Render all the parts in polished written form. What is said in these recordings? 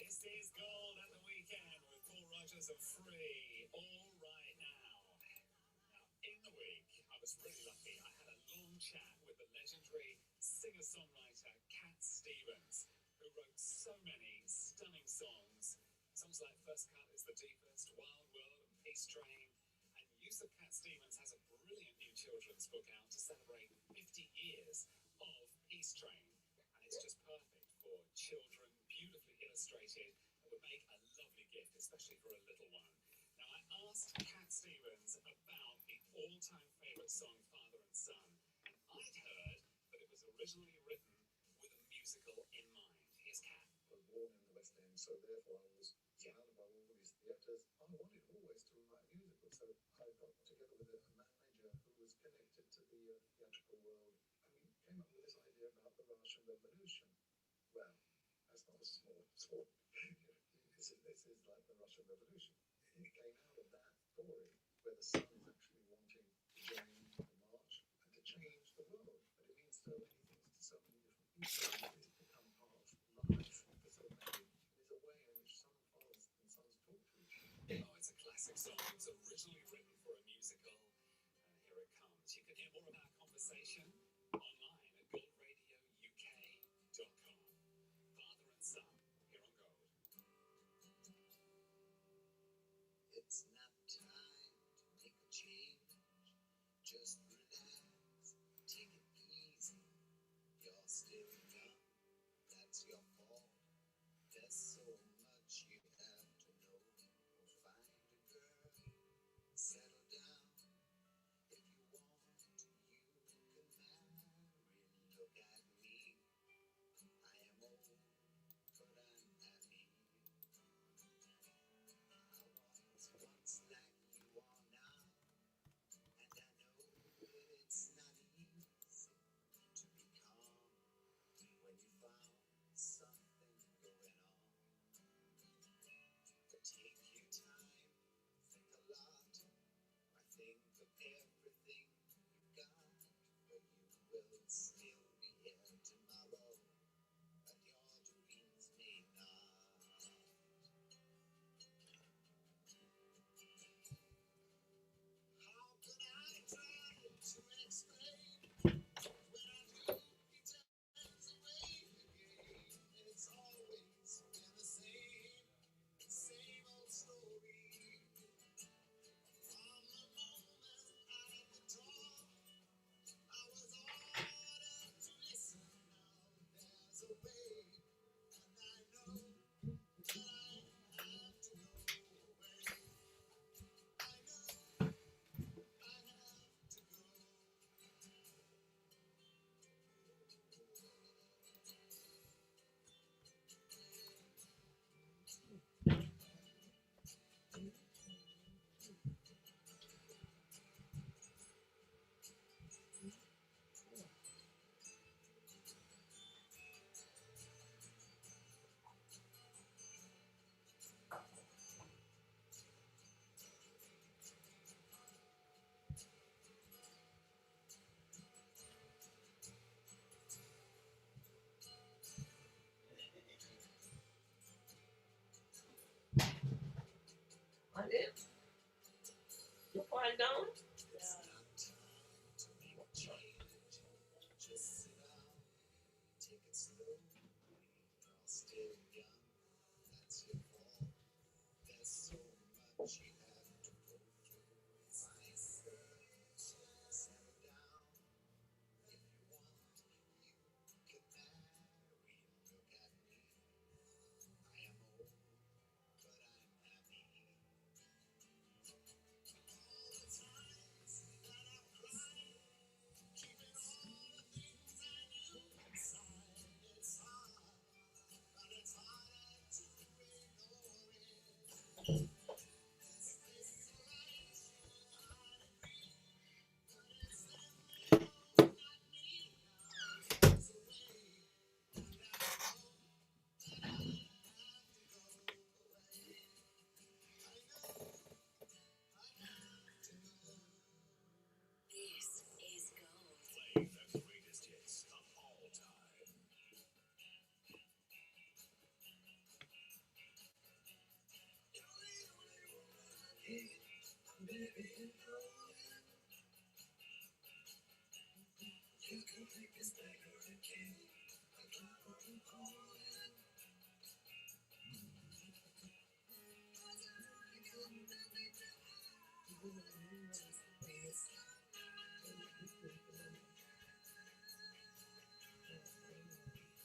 This is Gold at the Weekend with Paul Rogers and Free, all right now. Now, in the week, I was really lucky. I had a long chat with the legendary singer-songwriter Cat Stevens, who wrote so many stunning songs. Songs like First Cut is the Deepest, Wild World and Peace Train. And Yusuf Cat Stevens has a brilliant new children's book out to celebrate 50 years of Peace Train. And it's just perfect for children, beautifully illustrated. It would make a lovely gift, especially for a little one. Now, I asked Cat Stevens about the all-time favourite song, Father and Son, and I'd heard that it was originally written with a musical in mind. Here's Cat. I was born in the West End, so therefore I was surrounded by all these theatres. I wanted always to write a musical, so I got together with a manager who was connected to the theatrical world, and we came up with this idea about the Russian Revolution. Well, that's not a small this is like the Russian Revolution. It came out of that story where the sun is actually wanting to join the march and to change the world. But it means so many things to so many different people. It's become part of life for so many. There's a way in which some fathers and sons talk to each other. Oh, it's a classic song. It was originally written for a musical, and here it comes. You can hear more of our conversation online at goldradiouk.com. Father and Son, here on Gold. It's not time to make a change. Just relax, take it easy. You're still young, that's your fault. There's so much you have to know. Find a girl, settle down. If you want, you can marry. Look at me, I am old, but I'm happy. I was once like you are now, and I know that it's not easy to be calm when you found something going on. But take your time, think a lot. I think of everything you got, but you will still be here tomorrow, but your dreams may not. How could I try to explain when I knew he turns away again? It's always been the same old story. From the moment I hit the door, I was ordered to listen. Now there's a way, and I know that I have to go away. I know I have to go. I did. You find down? It's not time to make a change. Just sit down, take it slowly. You're still young, that's your fault. There's so much you have to go Play the greatest hits of all time.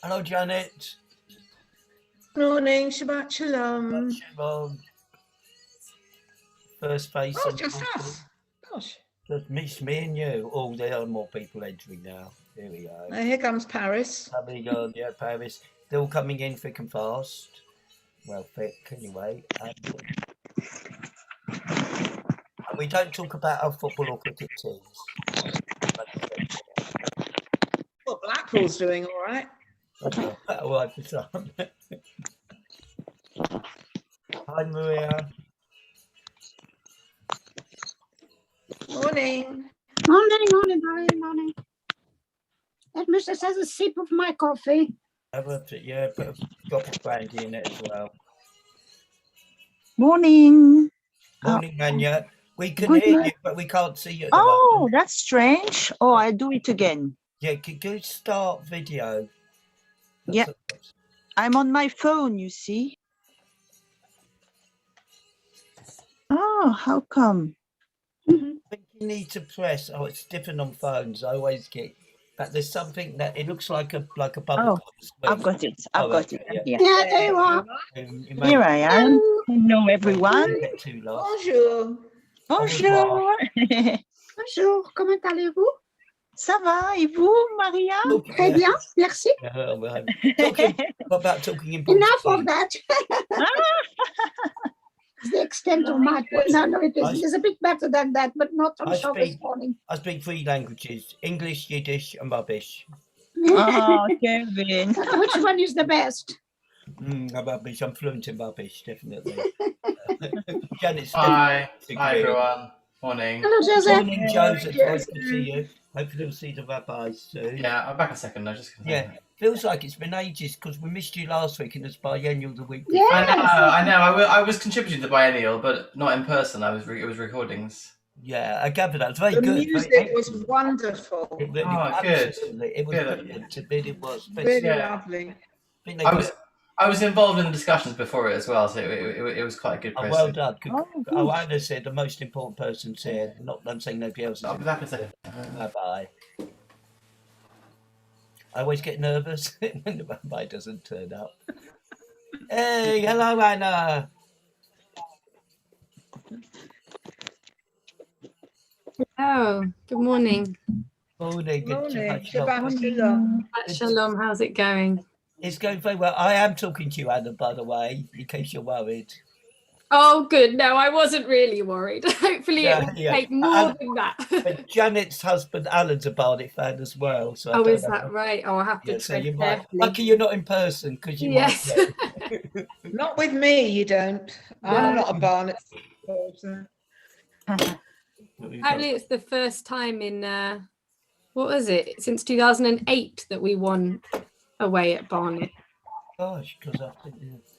Hello, Janet. Morning, Shabbat Shalom. Shalom. First face. Oh, on just Twitter. us. Gosh. Just me and you. Oh, there are more people entering now. Here we go. Here comes Paris. Coming on, yeah, Paris. They're all coming in thick and fast. Well, thick anyway. And we don't talk about our football or cricket teams. Well, Blackpool's doing all right. All right for some. Hi, Maria. Morning. Morning. Let me just have a sip of my coffee. Put a drop of brandy in it as well. Morning. Morning, Manya. We can Good hear morning. you, but we can't see you at the Oh, moment. that's strange. Oh, I'll do it again. Yeah, could start video? Yeah. I'm on my phone, you see. Oh, how come? I think you need to press. Oh, it's different on phones. I always get. But there's something that it looks like a bubble. Oh, swing. I've got it. I've got it. Yeah. Yeah, there you are. You Here I am. Hello, everyone. Don't get too lost. Bonjour. Bonjour. Bonjour, comment allez-vous? Ça va, et vous, Maria? Très bien, merci. What about talking in Enough Portuguese? of that. The extent of my no, it is a bit better than that, but not on show this morning. I speak 3 languages: English, Yiddish, and rubbish. Oh, Kevin. Which one is the best? Rubbish. I'm fluent in rubbish, definitely. Janet, Hi everyone. Morning. Hello, Joseph. Morning, Joseph. Nice to see you. Hopefully we'll see the rabbis soon. Yeah, I'm back in a second. Feels like it's been ages because we missed you last week and it's biennial the week before. I know. I was contributing to the biennial, but not in person. It was recordings. Yeah, I gathered that. It was very The good. music was wonderful. It really, good. Absolutely. It was brilliant. It really was. Really lovely. I was involved in the discussions before it as well, so it was quite a good process. Well done. Anna said the most important person said, not I'm saying nobody else. I'll be back in a second. Bye-bye. I always get nervous when the rabbi doesn't turn up. Hey, hello, Anna. Oh, good morning. Morning. Shabbat Shalom. Shalom, how's it going? It's going very well. I am talking to you, Anna, by the way, in case you're worried. Oh, good. No, I wasn't really worried. Hopefully it will take more than that. But Janet's husband, Alan's a Barnet fan as well. So is that right? Oh, I have to tread carefully. Lucky you're not in person, because you might. Not with me, you don't. I'm not a Barnet supporter. Apparently it's the first time in, what was it, since 2008 that we won away at Barnet. Gosh, because I think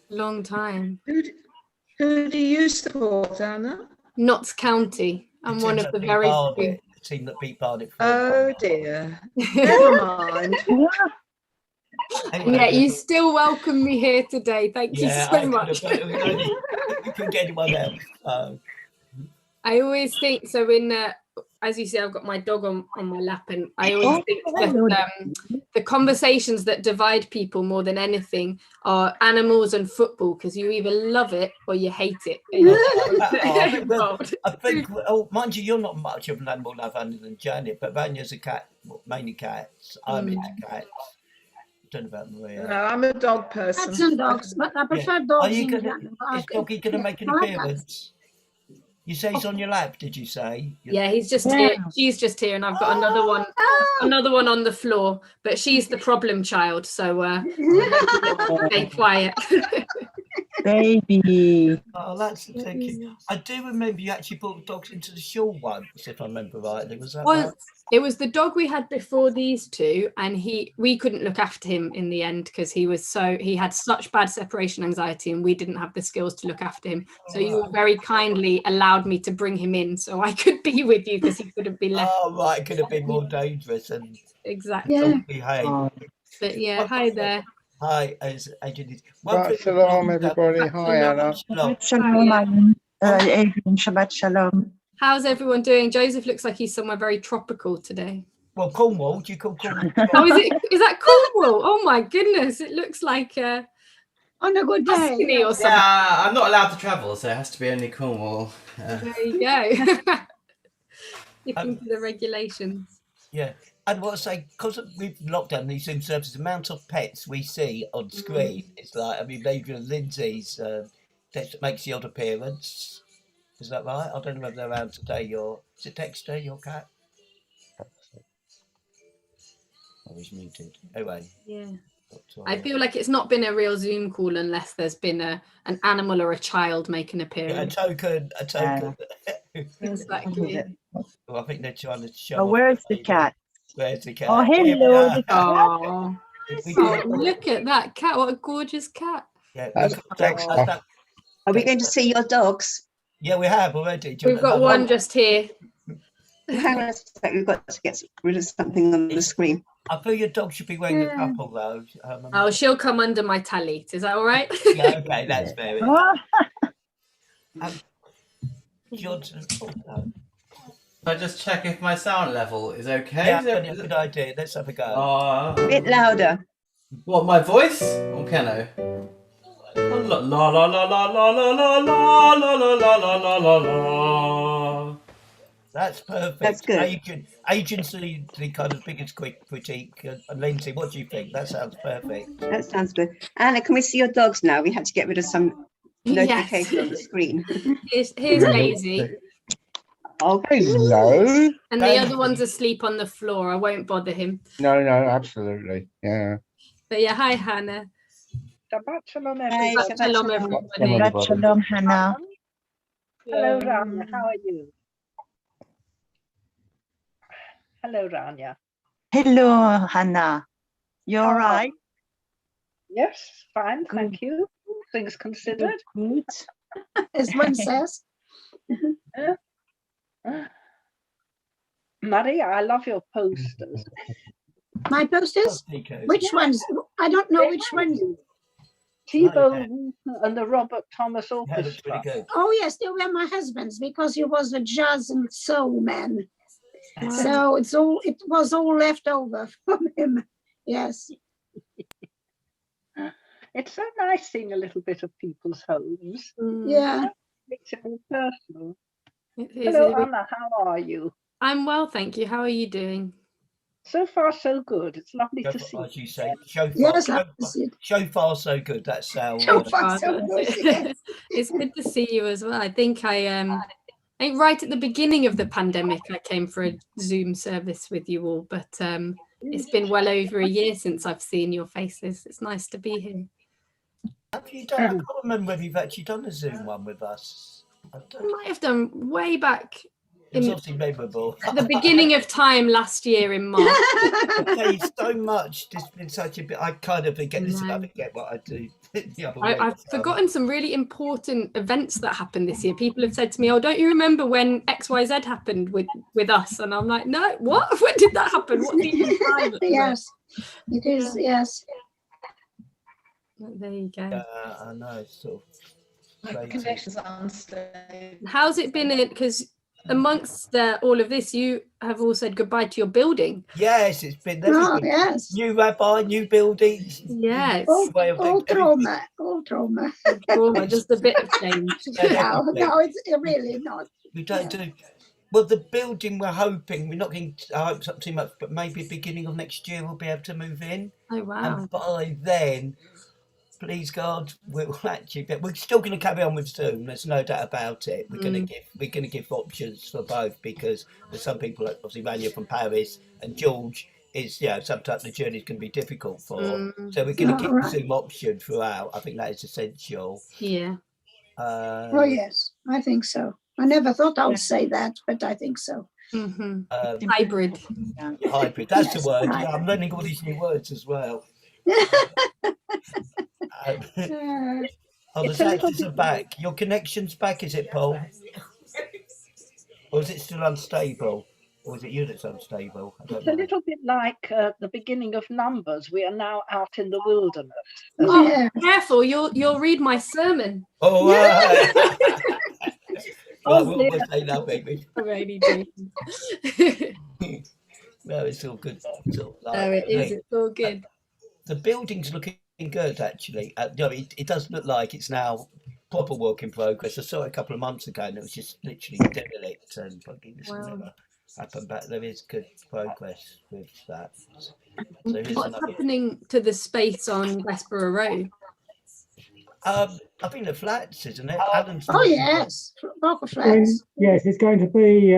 long time. Who do you support, Anna? Notts County. I'm one of the very few. team that beat Barnet. Oh dear. Never mind. Anyway, Yeah, you still welcome me here today. Thank you yeah, so I much. we couldn't get anyone else. I always think so. As you see, I've got my dog on my lap, and I always think that the conversations that divide people more than anything are animals and football, because you either love it or you hate it. I think, oh, mind you, you're not much of an animal lover other than Janet, but Vanya's a cat, mainly cats. I'm into cats. I don't know about Maria. No, I'm a dog person. Cats and dogs, but I prefer Are dogs you in gonna? general. Is Doggy going to make an I like cats. appearance? You say he's on your lap, did you say? Yeah, he's just here. She's just here, and I've got another one on the floor. But she's the problem child, so stay quiet. Baby. Oh, that's thank you. I do remember you actually brought dogs into the shul once, if I remember rightly. Was that right? It was the dog we had before these two, and we couldn't look after him in the end because he had such bad separation anxiety, and we didn't have the skills to look after him. So you very kindly allowed me to bring him in so I could be with you because he couldn't be left. Oh right, it could have been more dangerous and exactly. Behave. But yeah, hi there. Hi, as Adrian. Shabbat shalom, everybody. Hi, Anna. Shabbat shalom, Adrian. Shabbat shalom. How's everyone doing? Joseph looks like he's somewhere very tropical today. Well, Cornwall. Do you call Cornwall? Oh, is that Cornwall? Oh my goodness! It looks like on a good day or something. Yeah, I'm not allowed to travel, so it has to be only Cornwall. There you go. Sticking to the regulations. Yeah. And what I say, because we've locked down these Zoom services, the amount of pets we see on screen, it's like, I mean, Adrian Lindsay's that makes the odd appearance. Is that right? I don't know whether they're around today. Is it Dexter, your cat? Oh, he's muted. Anyway. Yeah. I feel like it's not been a real Zoom call unless there's been an animal or a child make an appearance. Yeah, a token. Exactly. Well, I think they're trying to show. Oh, where's the cat? Where's the cat? Oh, hello. The cat. Oh, look at that cat. What a gorgeous cat. Yeah, are we going to see your dogs? Yeah, we have already. We've got one just here. Hang on a sec, we've got to get rid of something on the screen. I feel your dog should be wearing a couple, though. Oh, she'll come under my tallit. Is that all right? Yeah, okay, that's fair. I just check if my sound level is okay. Yeah, that's a good idea. Let's have a go. A bit louder. What, my voice? Or Keno? La la la la la la la la la la la la la. That's perfect. That's good. Agent's the kind of biggest critique. And Lindsay, what do you think? That sounds perfect. That sounds good. Anna, can we see your dogs now? We had to get rid of some notification on the screen. Here's Daisy. Oh, hello. And the other one's asleep on the floor. I won't bother him. No, absolutely. Yeah. But yeah, hi, Hannah. Shabbat shalom, everybody. Shabbat shalom, everybody. Shabbat shalom, Hannah. Hello, Rania. How are you? Hello, Rania. Hello, Hannah. You all right? Yes, fine, thank you. Things considered. Good. as one says. Maria, I love your posters. My posters? Which ones? I don't know which ones. T-Bone and the Robert Thomas Orchestra. Oh yes, they were my husband's because he was a jazz and soul man. So it was all left over from him. Yes. It's so nice seeing a little bit of people's homes. Yeah. It makes it more personal. Hello, Anna, how are you? I'm well, thank you. How are you doing? So far, so good. It's lovely to see. As you say, so far, so good. That's how. So far, so good. Yes. It's good to see you as well. I think I think right at the beginning of the pandemic, I came for a Zoom service with you all, but it's been well over a year since I've seen your faces. It's nice to be here. Have you done? I can't remember whether you've actually done a Zoom one with us. I might have done way back It was obviously memorable. At the beginning of time last year in March. I changed so much. There's been such a bit. I kind of forget this. I forget what I do. I've forgotten some really important events that happened this year. People have said to me, "Oh, don't you remember when XYZ happened with us?" And I'm like, "No, what? When did that happen? What did you find?" Yes, it is. Yes. There you go. I know. It's sort of Connections unstable. How's it been? Because amongst all of this, you have all said goodbye to your building. Yes, it's been. Yes. New rabbi, new buildings. Yes. All trauma. All trauma. Trauma. Just a bit of change. No, it's really not. We don't do. Well, the building we're hoping, we're not going to hope up too much, but maybe beginning of next year we'll be able to move in. Oh wow! And by then, please God, we'll actually. We're still going to carry on with Zoom. There's no doubt about it. We're going to give options for both because there's some people, like obviously Rania from Paris and George is, sometimes the journey is going to be difficult for. So we're going to keep the Zoom option throughout. I think that is essential. Yeah. Oh yes, I think so. I never thought I would say that, but I think so. Hybrid. Hybrid. That's the word. Yeah, I'm learning all these new words as well. The taxes are back. Your connection's back, is it, Paul? Or is it still unstable? Or is it you that's unstable? It's a little bit like the beginning of Numbers. We are now out in the wilderness. Oh, careful! You'll read my sermon. Oh, we'll say that, baby. I'm only joking. No, it's all good. It's all good. The building's looking good, actually. It does look like it's now proper work in progress. I saw it a couple of months ago, and it was just literally derelict, and this will never happen. But there is good progress with that. So what's happening to the space on Westborough Road? I think the flats, isn't it? Oh yes, local flats. Yes, it's going to be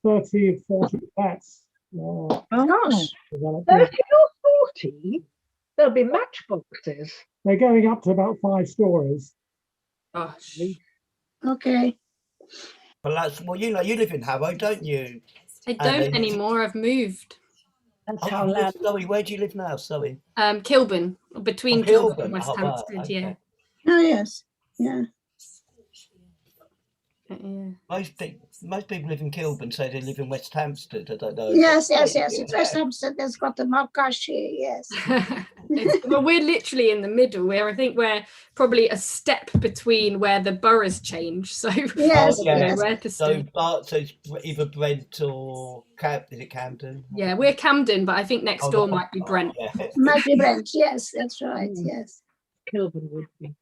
30 or 40 flats. Oh gosh, 30 or 40? There'll be matchboxes. They're going up to about 5 stories. Gosh. Okay. Well, you live in Harrow, don't you? I don't anymore. I've moved. Sorry, where do you live now? Sorry. Kilburn, between Kilburn and West Hampstead. Okay. Yeah. Oh yes, yeah. Most people live in Kilburn, say they live in West Hampstead. I don't know. Yes. It's West Hampstead. There's got the Markashi. Yes. Well, we're literally in the middle. I think we're probably a step between where the boroughs change. So yes, where to stay. So it's either Brent or is it Camden? Yeah, we're Camden, but I think next door might be Brent. Might be Brent. Yes, that's right. Yes. Kilburn would be.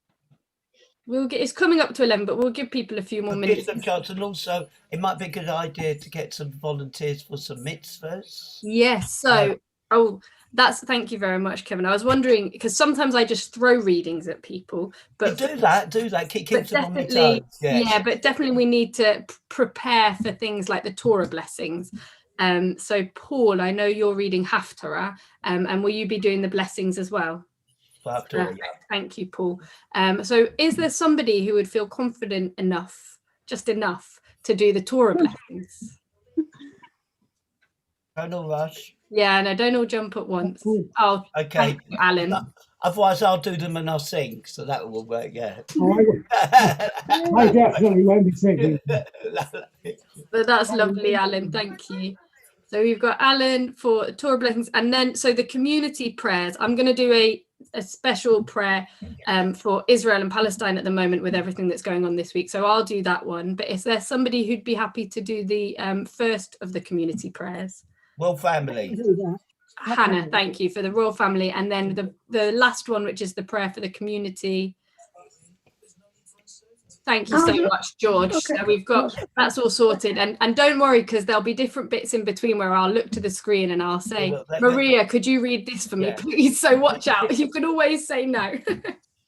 It's coming up to 11, but we'll give people a few more minutes. Give them a chance, and also it might be a good idea to get some volunteers for some mitzvahs. Yes. So, thank you very much, Kevin. I was wondering because sometimes I just throw readings at people, but do that. Keep them on their toes. Yes. Yeah, but definitely we need to prepare for things like the Torah blessings. So, Paul, I know you're reading Haftarah, and will you be doing the blessings as well? Thank you, Paul. So is there somebody who would feel confident enough to do the Torah blessings? Don't all rush. Yeah, no, don't all jump at once. Oh, okay, thank you, Alan. Otherwise, I'll do them and I'll sing, so that will work. Yeah. I definitely won't be singing. But that's lovely, Alan. Thank you. So we've got Alan for Torah blessings, and then so the community prayers. I'm going to do a special prayer for Israel and Palestine at the moment with everything that's going on this week. So I'll do that one. But is there somebody who'd be happy to do the first of the community prayers? Royal Family. Hannah, thank you for the Royal Family. And then the last one, which is the prayer for the community. Thank you so much, George. Okay. So we've got, that's all sorted. And don't worry, because there'll be different bits in between where I'll look to the screen and I'll say, Maria, could you read this for me, please? So watch out. You can always say no.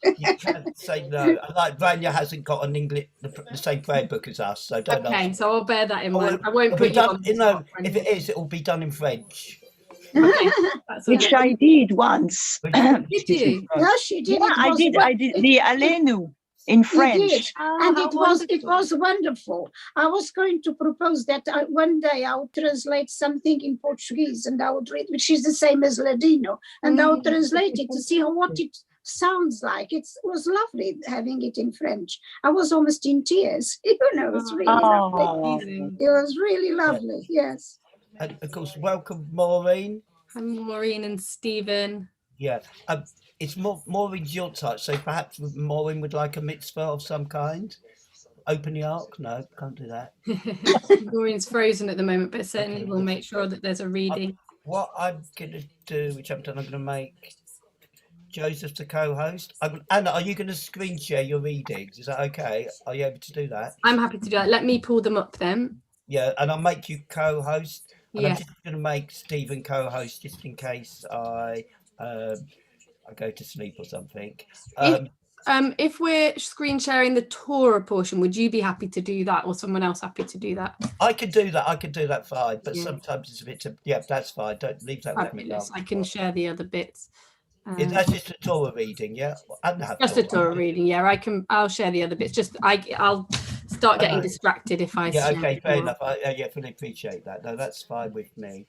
You can say no. Like Vanya hasn't got an English, the same prayer book as us, so don't. Okay, so I'll bear that in mind. I won't put you on. If it is, it will be done in French. Okay, which I did once. Did you? No, she did. Yeah, I did the Alenu In He French. did, and it was wonderful. I was going to propose that one day I would translate something in Portuguese and I would read, which is the same as Ladino, and I would translate it to see what it sounds like. It was lovely having it in French. I was almost in tears. You know, it was really lovely. It was really lovely. Yes. And of course, welcome, Maureen. Hi, Maureen and Stephen. Yeah, it's Maureen's Yorkshire, so perhaps Maureen would like a mitzvah of some kind. Open the ark? No, can't do that. Maureen's frozen at the moment, but certainly we'll make sure that there's a reading. What I'm going to do, which I've done, I'm going to make Joseph the co-host. Anna, are you going to screen share your readings? Is that okay? Are you able to do that? I'm happy to do that. Let me pull them up then. Yeah, and I'll make you co-host. And Yeah. I'm just going to make Stephen co-host just in case I go to sleep or something. If we're screen sharing the Torah portion, would you be happy to do that, or someone else happy to do that? I could do that. I could do that fine, but Yeah. sometimes it's a bit. Yeah, that's fine. Don't leave that with me. Fabulous. I can share the other bits. That's just a Torah reading, yeah. Just a Torah reading, yeah. I'll share the other bits. Just I'll start getting distracted if I. Yeah. share Okay. the Fair Torah. enough. I fully appreciate that. No, that's fine with me.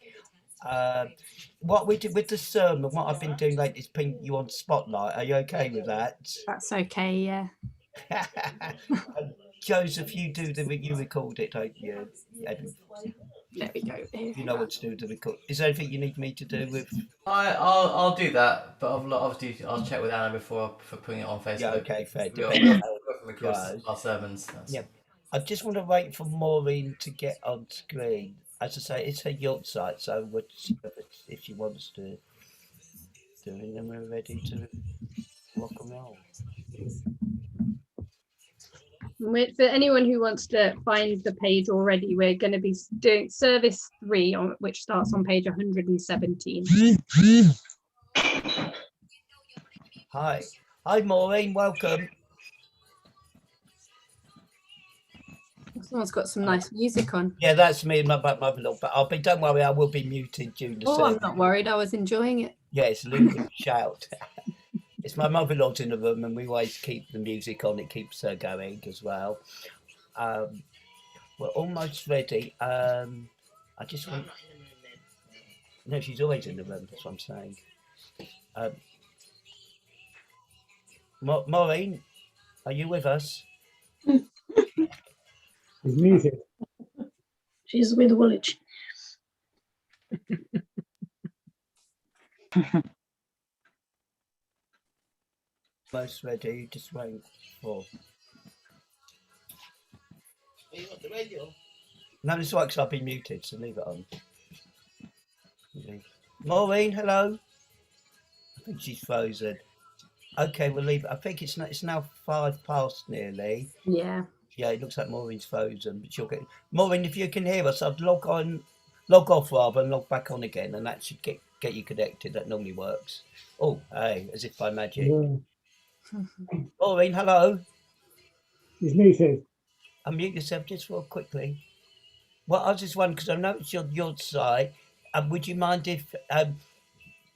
What we did with the sermon, what I've been doing lately is putting you on spotlight. Are you okay with that? That's okay, yeah. Joseph, you record it, don't you? There we go. You know what to do with the record. Is there anything you need me to do with? I'll do that, but obviously I'll check with Anna before putting it on Facebook. Yeah, okay, fair. We'll record our sermons. Yeah. I just want to wait for Maureen to get on screen. As I say, it's her yacht site, so if she wants to do it, then we're ready to rock and roll. For anyone who wants to find the page already, we're going to be doing service 3, which starts on page 117. Hi, Maureen. Welcome. Someone's got some nice music on. Yeah, that's me and my mother-in-law. But don't worry, I will be muted during the service. I'm not worried. I was enjoying it. Yeah, it's Luke shout. It's my mother-in-law's in the room, and we always keep the music on. It keeps her going as well. We're almost ready. I just want. No, she's always in the room. That's what I'm saying. Maureen, are you with us? She's muted. She's with Woolwich. Almost ready. Just waiting for. You got the radio? No, it's right because I've been muted, so leave it on. Maureen, hello. I think she's frozen. Okay, we'll leave it. I think it's now 5 past nearly. Yeah. Yeah, it looks like Maureen's frozen, but she'll get. Maureen, if you can hear us, I'd log off rather, and log back on again, and that should get you connected. That normally works. Oh, hey, as if by magic. Yeah. Maureen, hello. She's muted. Unmute yourself just real quickly. Well, I was just wondering because I know it's your side. Would you mind if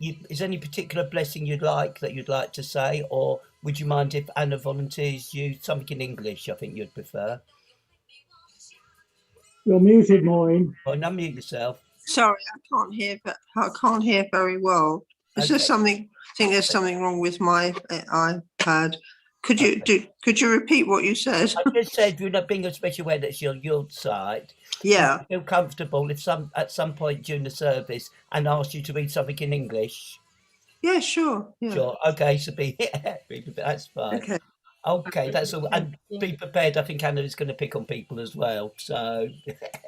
is there any particular blessing you'd like to say, or would you mind if Anna volunteers you something in English? I think you'd prefer. You're muted, Maureen. Well, unmute yourself. Sorry, I can't hear very well. Is there something? I think there's something wrong with my iPad. Could you repeat what you said? I just said you're not being especially aware that it's your side. Yeah. Feel comfortable if at some point during the service and ask you to read something in English. Yeah, sure. Yeah. Sure. Okay, so that's fine. Okay. Okay, that's all. And be prepared. I think Anna is going to pick on people as well. So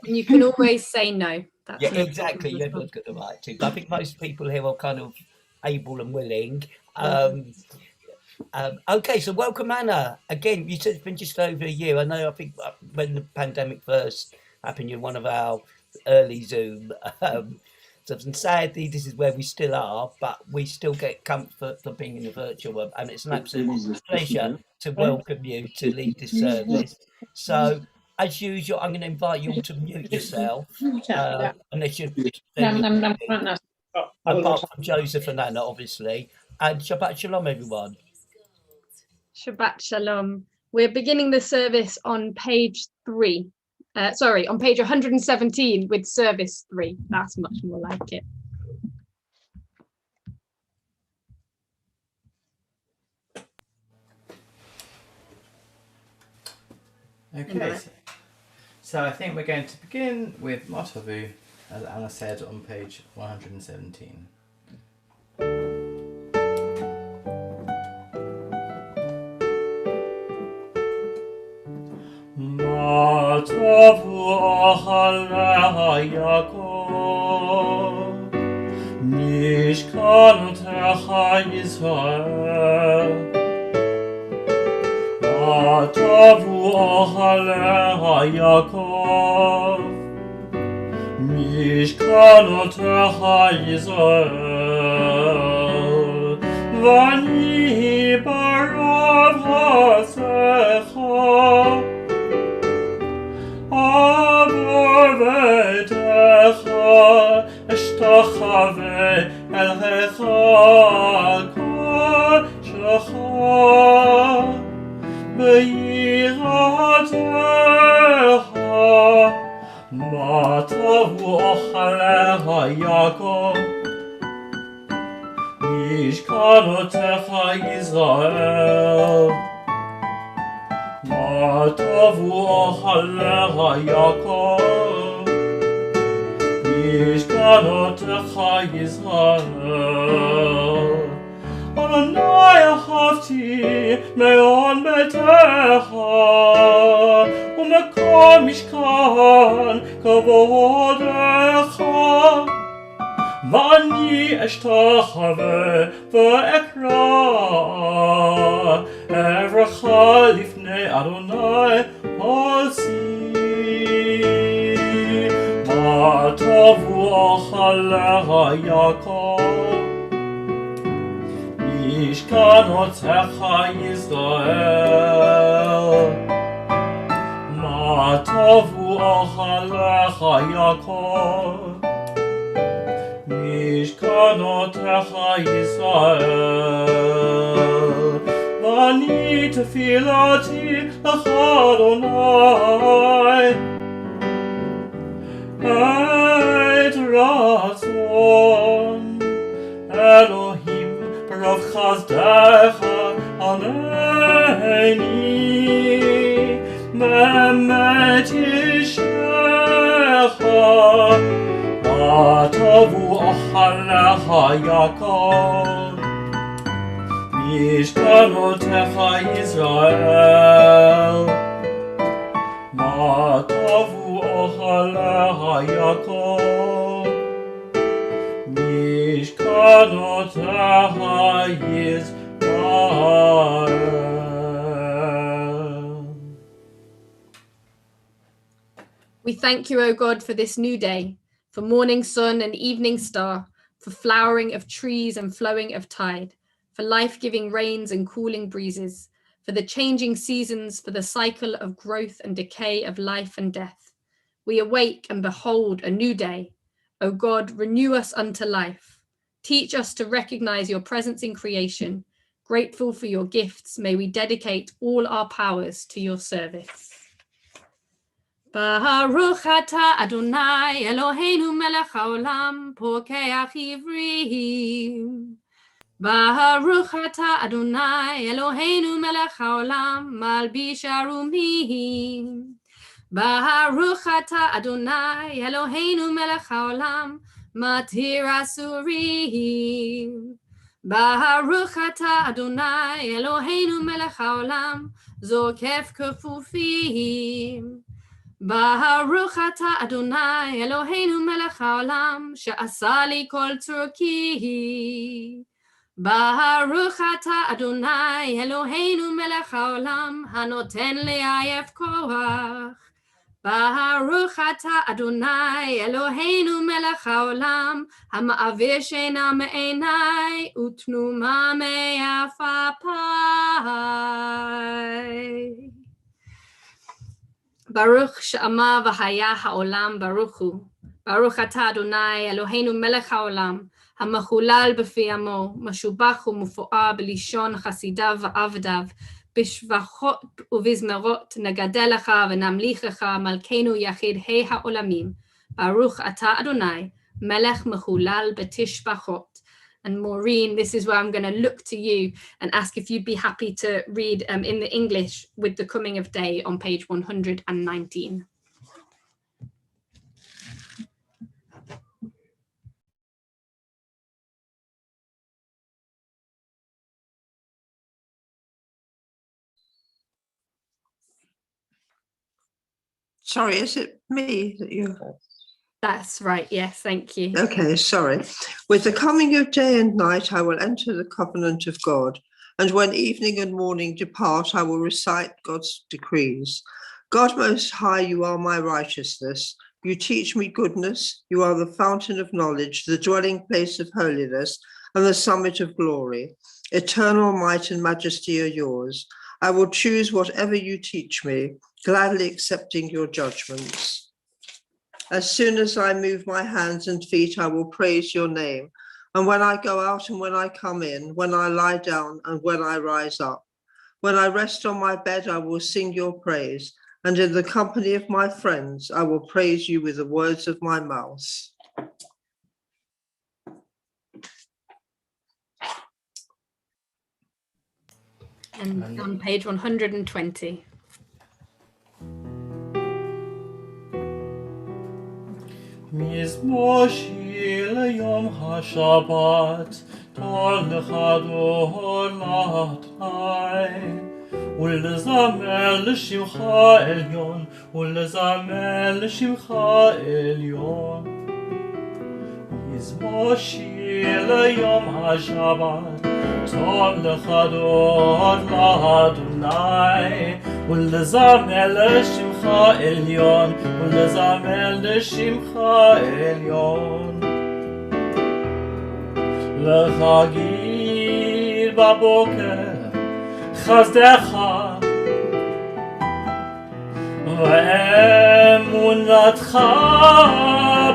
you can always say no. That's yeah, exactly. Everyone's got the right to. But I think most people here are kind of able and willing. Okay, so welcome, Anna. Again, you said it's been just over a year. I know. I think when the pandemic first happened, you're one of our early Zoom. And sadly, this is where we still are, but we still get comfort from being in the virtual world, and it's an absolute pleasure to welcome you to lead this service. So, as usual, I'm going to invite you all to mute yourself, unless you're apart from Joseph and Anna, obviously. And Shabbat Shalom, everyone. Shabbat Shalom. We're beginning the service on page 3. On page 117 with service 3. That's much more like it. Okay, so I think we're going to begin with Matavu, as Anna said, on page 117. Matavu achaleha Yaakov, Mishkanotecha Yisrael. Matavu achaleha Yaakov, Mishkanotecha Yisrael. Vani barav hasecha, Avor vetecha, eshtachave elhecha koshecha. Be'iratecha, Matavu achaleha Yaakov, Mishkanotecha Yisrael. Matavu achaleha Yaakov, Mishkanotecha Yisrael. Adonai ahavti me'od betecha, u'mekom mishkan kavodecha. Vani eshtachave ve'ekra, evrecha lifnei Adonai hosi. Matavu achaleha Yaakov, Mishkanotecha Yisrael. Matavu achalecha Yaakov, Mishkanotecha Yisrael. Vani tefilati lecha Adonai, et ratzon Elohim Rav chazdecha aneni, me'emet yishecha. Matavu achaleha Yaakov, Mishkanotecha Yisrael. Matavu achaleha Yaakov, Mishkanotecha Yisrael. We thank you, O God, for this new day, for morning sun and evening star, for flowering of trees and flowing of tide, for life-giving rains and cooling breezes, for the changing seasons, for the cycle of growth and decay of life and death. We awake and behold a new day. O God, renew us unto life. Teach us to recognize your presence in creation. Grateful for your gifts, may we dedicate all our powers to your service. Baruch atah Adonai Eloheinu melech haolam pokeach ivrim. Baruch atah Adonai Eloheinu melech haolam malbish arumim. Baruch atah Adonai Eloheinu melech haolam matir asurim. Baruch atah Adonai Eloheinu melech haolam zokef kefufim. Baruch atah Adonai Eloheinu melech haolam she'asa li kol tzurki. Baruch atah Adonai Eloheinu melech haolam hanoten le'ayef koach. Baruch atah Adonai Eloheinu melech haolam hama'avir she'ena me'enai utnuma me'afapai. Baruch she'amar v'haya ha'olam baruch hu. Baruch atah Adonai Eloheinu melech haolam המחולל בפי עמו, משובח ומפואר בלשון חסידיו ועבדיו, בשבחות ובזמרות נגדל לך ונמליכך מלכנו יחיד העולמים. ברוך אתה אדוני, melech mechulal betishbachot. And Maureen, this is where I'm going to look to you and ask if you'd be happy to read in the English with the coming of day on page 119. Sorry, is it me that you? That's right. Yes, thank you. Okay, sorry. With the coming of day and night, I will enter the covenant of God. And when evening and morning depart, I will recite God's decrees. God Most High, you are my righteousness. You teach me goodness. You are the fountain of knowledge, the dwelling place of holiness, and the summit of glory. Eternal might and majesty are yours. I will choose whatever you teach me, gladly accepting your judgments. As soon as I move my hands and feet, I will praise your name. And when I go out and when I come in, when I lie down and when I rise up, when I rest on my bed, I will sing your praise. And in the company of my friends, I will praise you with the words of my mouth. And on page 120. מזמור שיר ליום השבת, תור לך דור לאדוני, ולזמר לשמך עליון, ולזמר לשמך עליון. מזמור שיר ליום השבת, טוב לך דור לאדוני, ולזמר לשמך עליון, ולזמר לשמך עליון. להגיד בבוקר חסדך, ואמונתך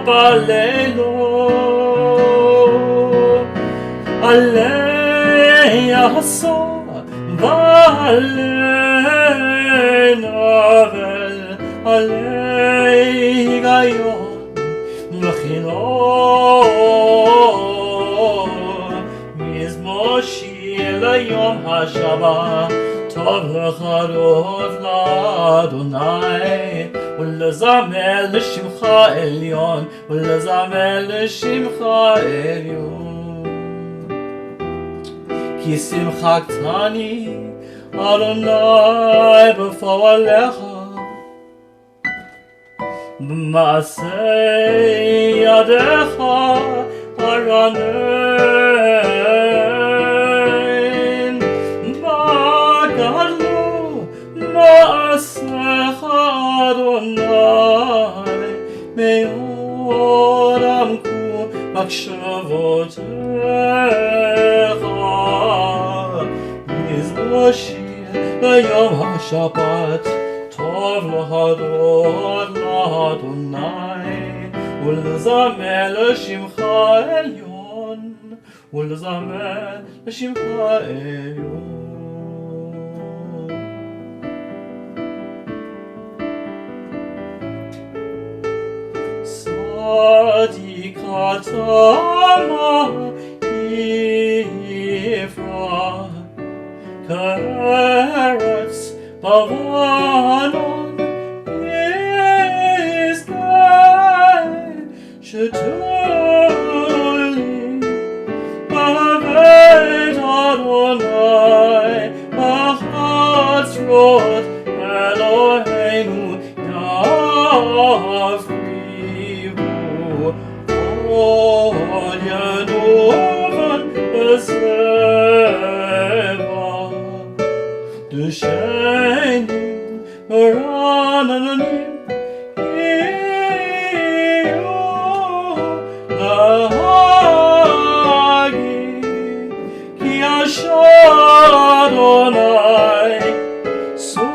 בלילות. עלי עשור ועלי נבל, עלי היגיון וחינוך. מזמור שיר ליום השבת, טוב לך דוד לאדוני, ולזמר לשמך עליון, ולזמר לשמך עליון. כי שמחתני אדוני בפועלך, במעשה ידיך ארנן. מה גדלו מעשיך אדוני, מאוד עמקו מחשבותיך. מזמור שיר ליום השבת, טוב לך דוד לאדוני, ולזמר לשמך עליון, ולזמר לשמך עליון. צדיקת עמה יפרח, כארץ בלבנון ישגה, שתולים בבית אדוני, בחצרות אלוהינו יפריחו. עוד ינובן בזרע, דשנים ורעננים יהיו להגיד, כי אשר אדוני סורי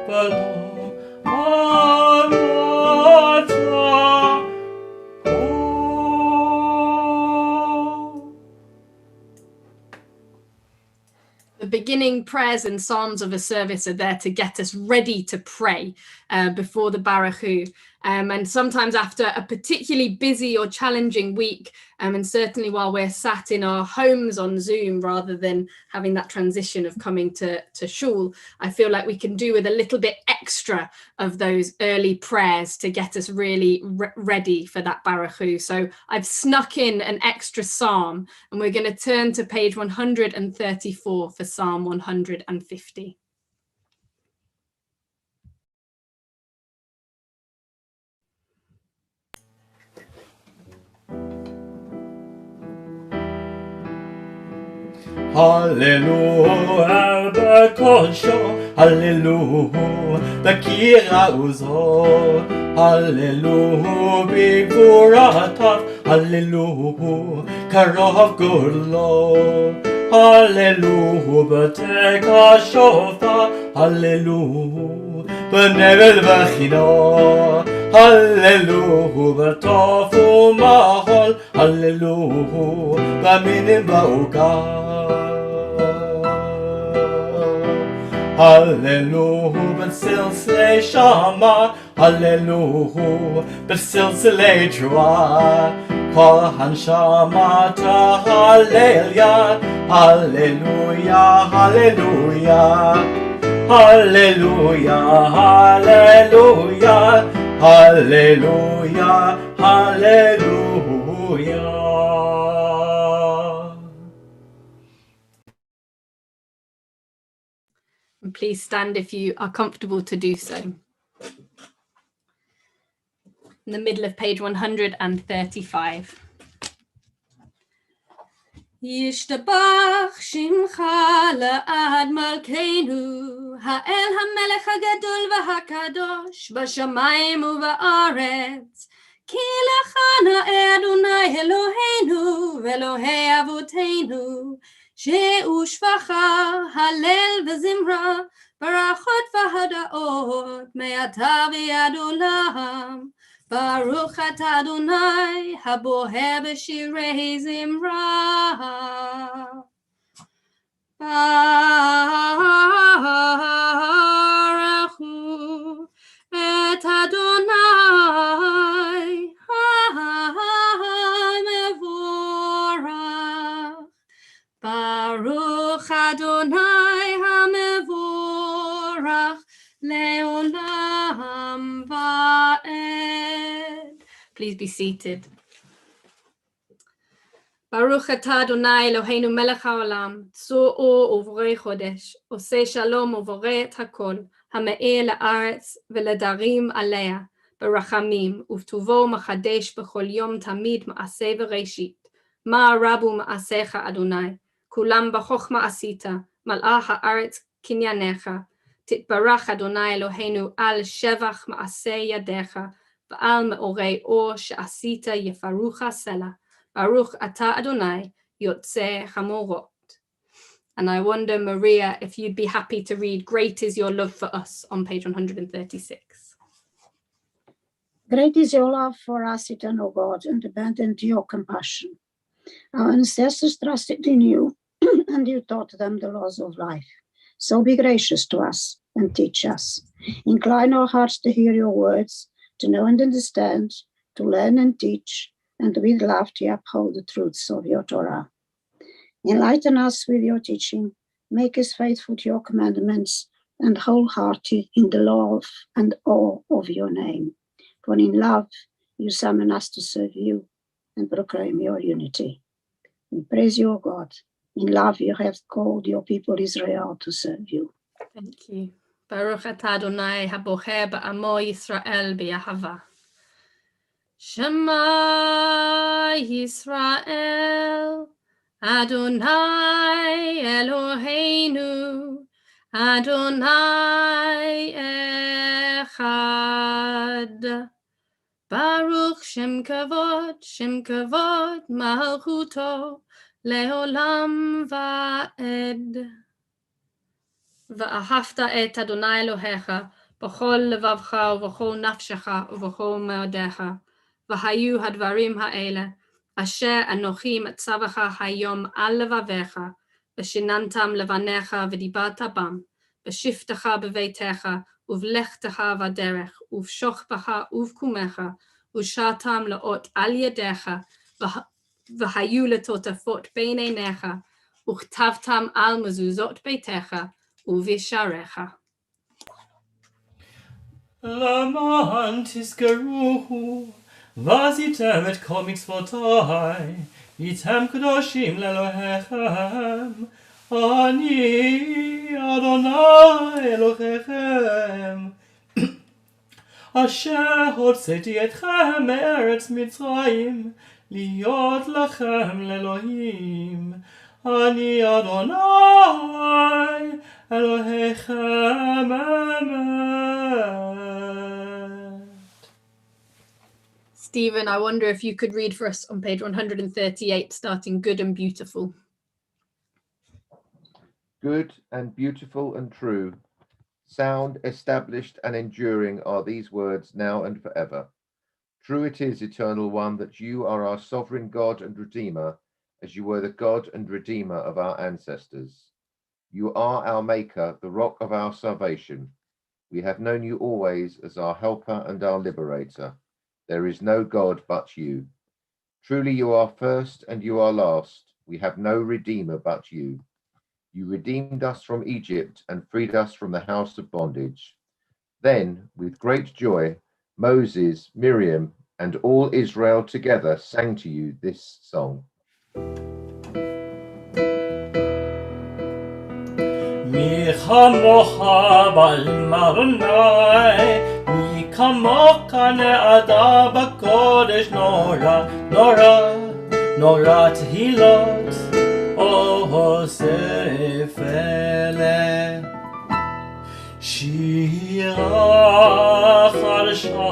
ולא עבדת. beginning prayers and psalms of a service are there to get us ready to pray before the Baruch Hu. And sometimes after a particularly busy or challenging week, and certainly while we're sat in our homes on Zoom rather than having that transition of coming to shul, I feel like we can do with a little bit extra of those early prayers to get us really ready for that Baruch Hu. So I've snuck in an extra psalm, and we're going to turn to page 134 for Psalm 150. Hallelujah, b'kodshо, hallelujah, b'kira uzo, hallelujah, b'gvuratav, hallelujah, karov gurlo, hallelujah, b'teka shofar, hallelujah, b'nevel v'chino, hallelujah, b'tof u'machol, hallelujah, b'minim v'ugar. Hallelujah, b'silsilei shama, hallelujah, b'silsilei trua, kol hanshama hallelujah, hallelujah, hallelujah, hallelujah, hallelujah, hallelujah, hallelujah. And please stand if you are comfortable to do so. In the middle of page 135. Yishtabach shimcha la'ad malkeinu, ha'el ha'melech ha'gadol v'ha'kadosh, b'shamayim u'ba'aretz, ki lecha na'eh Adonai Eloheinu, v'Elohei avoteinu, she'u shvacha, halel v'zimra, barachot v'hadaot, me'ata v'yad olam. Baruch atah Adonai, haboher b'shirei zimra. Baruchu et Adonai, hamevorach. Baruch Adonai, hamevorach, leolam va'ed. Please be seated. Baruch atah Adonai Eloheinu melech haolam, tzu'o uvorei chodesh, oseh shalom uvorei et hakol, hame'er la'aretz ve'ledarim alea, barachamim, uvtuvo machadesh b'chol yom tamid ma'aseh v'reishit. Ma rabu ma'asecha Adonai, kulam b'chochma asita, mal'ah ha'aretz kinyanecha, titbarach Adonai Eloheinu al shevach ma'aseh yadecha, va'al me'orei or she'asita yefarucha sela. Baruch atah Adonai yotzeh hamorot. And I wonder, Maria, if you'd be happy to read Great is Your Love for Us on page 136. Great is your love for us, eternal God, and abundant your compassion. Our ancestors trusted in you, and you taught them the laws of life. So be gracious to us and teach us. Incline our hearts to hear your words, to know and understand, to learn and teach, and with love to uphold the truths of your Torah. Enlighten us with your teaching, make us faithful to your commandments, and wholehearted in the love and awe of your name. For in love you summon us to serve you and proclaim your unity. We praise you, O God. In love you have called your people Israel to serve you. Thank you. Baruch atah Adonai habocher ba'amo Yisrael b'yahava. Shema Yisrael, Adonai Eloheinu, Adonai Echad. Baruch Shem Kavod, Malchuto, Leolam Va'ed. Va'ahavta et Adonai Elohecha, b'chol levavcha u'b'chol nafshecha u'b'chol meodecha. V'hayu hadvarim ha'ele, asher anochi metzavacha hayom al levavecha, ושיננתם לבניך ודיברת בם, בשבתך בביתך, ובלכתך בדרך, ובשוכבך ובקומך, ושרתם לאות על ידיך, והיו לטוטפות בין עיניך, וכתבתם על מזוזות ביתך, ובשעריך. למען תזכרו, ועשיתם את כל מצוותיי, הייתם קדושים לאלוהיכם, אני אדוני אלוהיכם, אשר הוצאתי אתכם מארץ מצרים, להיות לכם לאלוהים, אני אדוני אלוהיכם אמת. Stephen, I wonder if you could read for us on page 138, starting good and beautiful. Good and beautiful and true, sound, established and enduring are these words now and forever. True it is, Eternal One, that you are our sovereign God and Redeemer, as you were the God and Redeemer of our ancestors. You are our Maker, the rock of our salvation. We have known you always as our helper and our liberator. There is no God but you. Truly you are first and you are last. We have no Redeemer but you. You redeemed us from Egypt and freed us from the house of bondage. Then, with great joy, Moses, Miriam, and all Israel together sang to you this song. מי כמוך במרוני, מי כמוך נעדה בקודש נורא, נורא, נורא תהילות, עושה פלא. שירה חדשה,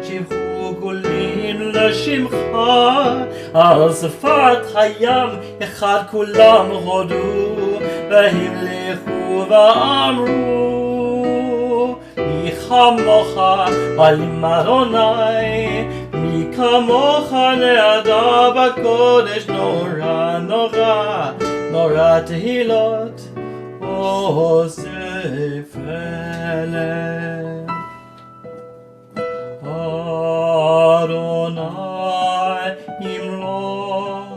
שבחו גולים לשמך, על שפת הים אחד כולם הודו, והמליכו ואמרו, מי כמוך בעלים אדוני, מי כמוך נעדה בקודש נורא נורא, נורא תהילות, עושה פלא. אדוני ימלוך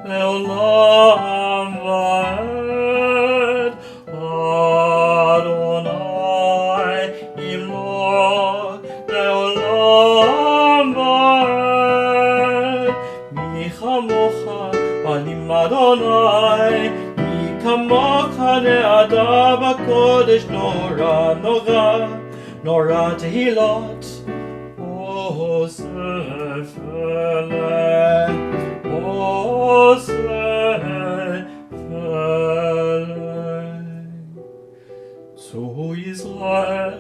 לעולם ועד, אדוני ימלוך לעולם ועד. מי כמוך בעלים אדוני, מי כמוך נעדה בקודש נורא נורא, נורא תהילות, עושה פלא, עושה פלא. צאו ישראל,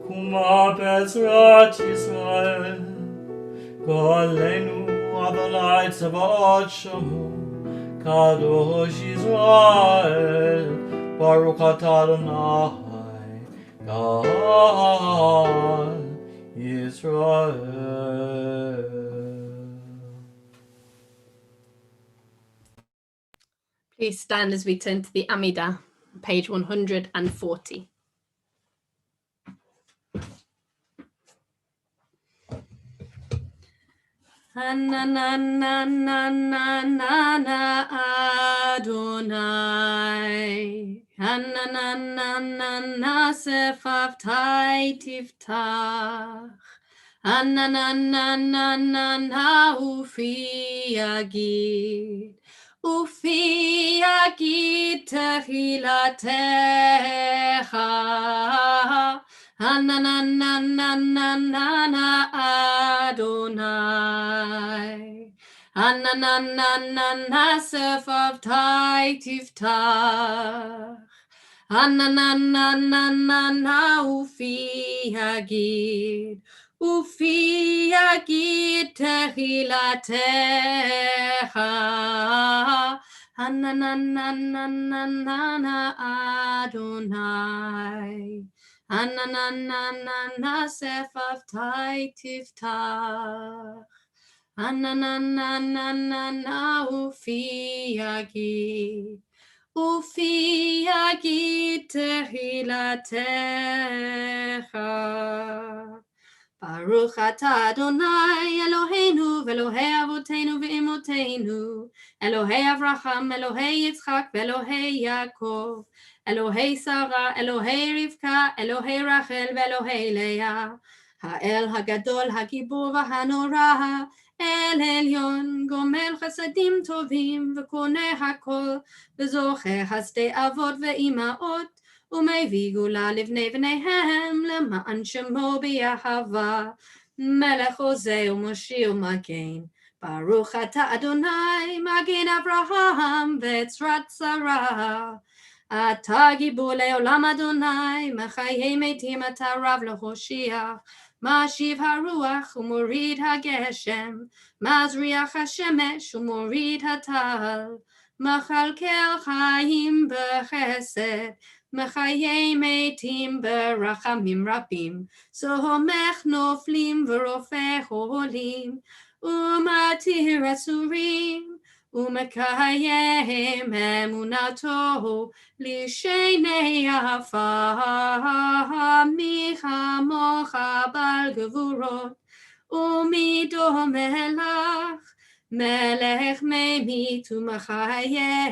קומה בעזרת ישראל, גואלנו אדוני צבאות שמו, קדוש ישראל, ברוך אתה אדוני, גאל ישראל. Please stand as we turn to the Amidah, page 140. Hanananananana Adonai, Hananananana Sefavtai Tiftach, Hananananana Ufi Yagid, Ufi Yagid Tehilatecha, Hanananananana Adonai, Hananananana Sefavtai Tiftach, Hananananana Ufi Yagid, Ufi Yagid Tehilatecha, Hananananana Adonai, Hananananana Sefavtai Tiftach, Ananananana ufi yagi. Ufi yagi tehilatecha. Baruch atah Adonai Eloheinu v'Elohei Avotenu v'Imotenu Elohei Avraham, Elohei Yitzchak v'Elohei Yaakov Elohei Sarah, Elohei Rivka, Elohei Rachel v'Elohei Leah Ha'el Hagadol Hagibur v'Hanora El Elyon Gomel Chasadim Tovim v'Koneh Hakol v'Zocher Hasdei Avot v'Imaot ומביא גאולה לבני בניהם למען שמו באהבה מלך עוזר ומושיע ומגן ברוך אתה אדוני מגן אברהם ועצרת שרה אתה גיבור לעולם אדוני מחיי מתים אתה רב להושיע משיב הרוח ומוריד הגשם מזריח השמש ומוריד הטל מכלכל חיים בחסד מחיי מתים ברחמים רבים, סומך נופלים ורופא חולים, ומתיר אסורים, ומקיים אמונתו לשני עפר, מי כמוך בעל גבורות, ומדומה לך, מלך ממית ומחיה,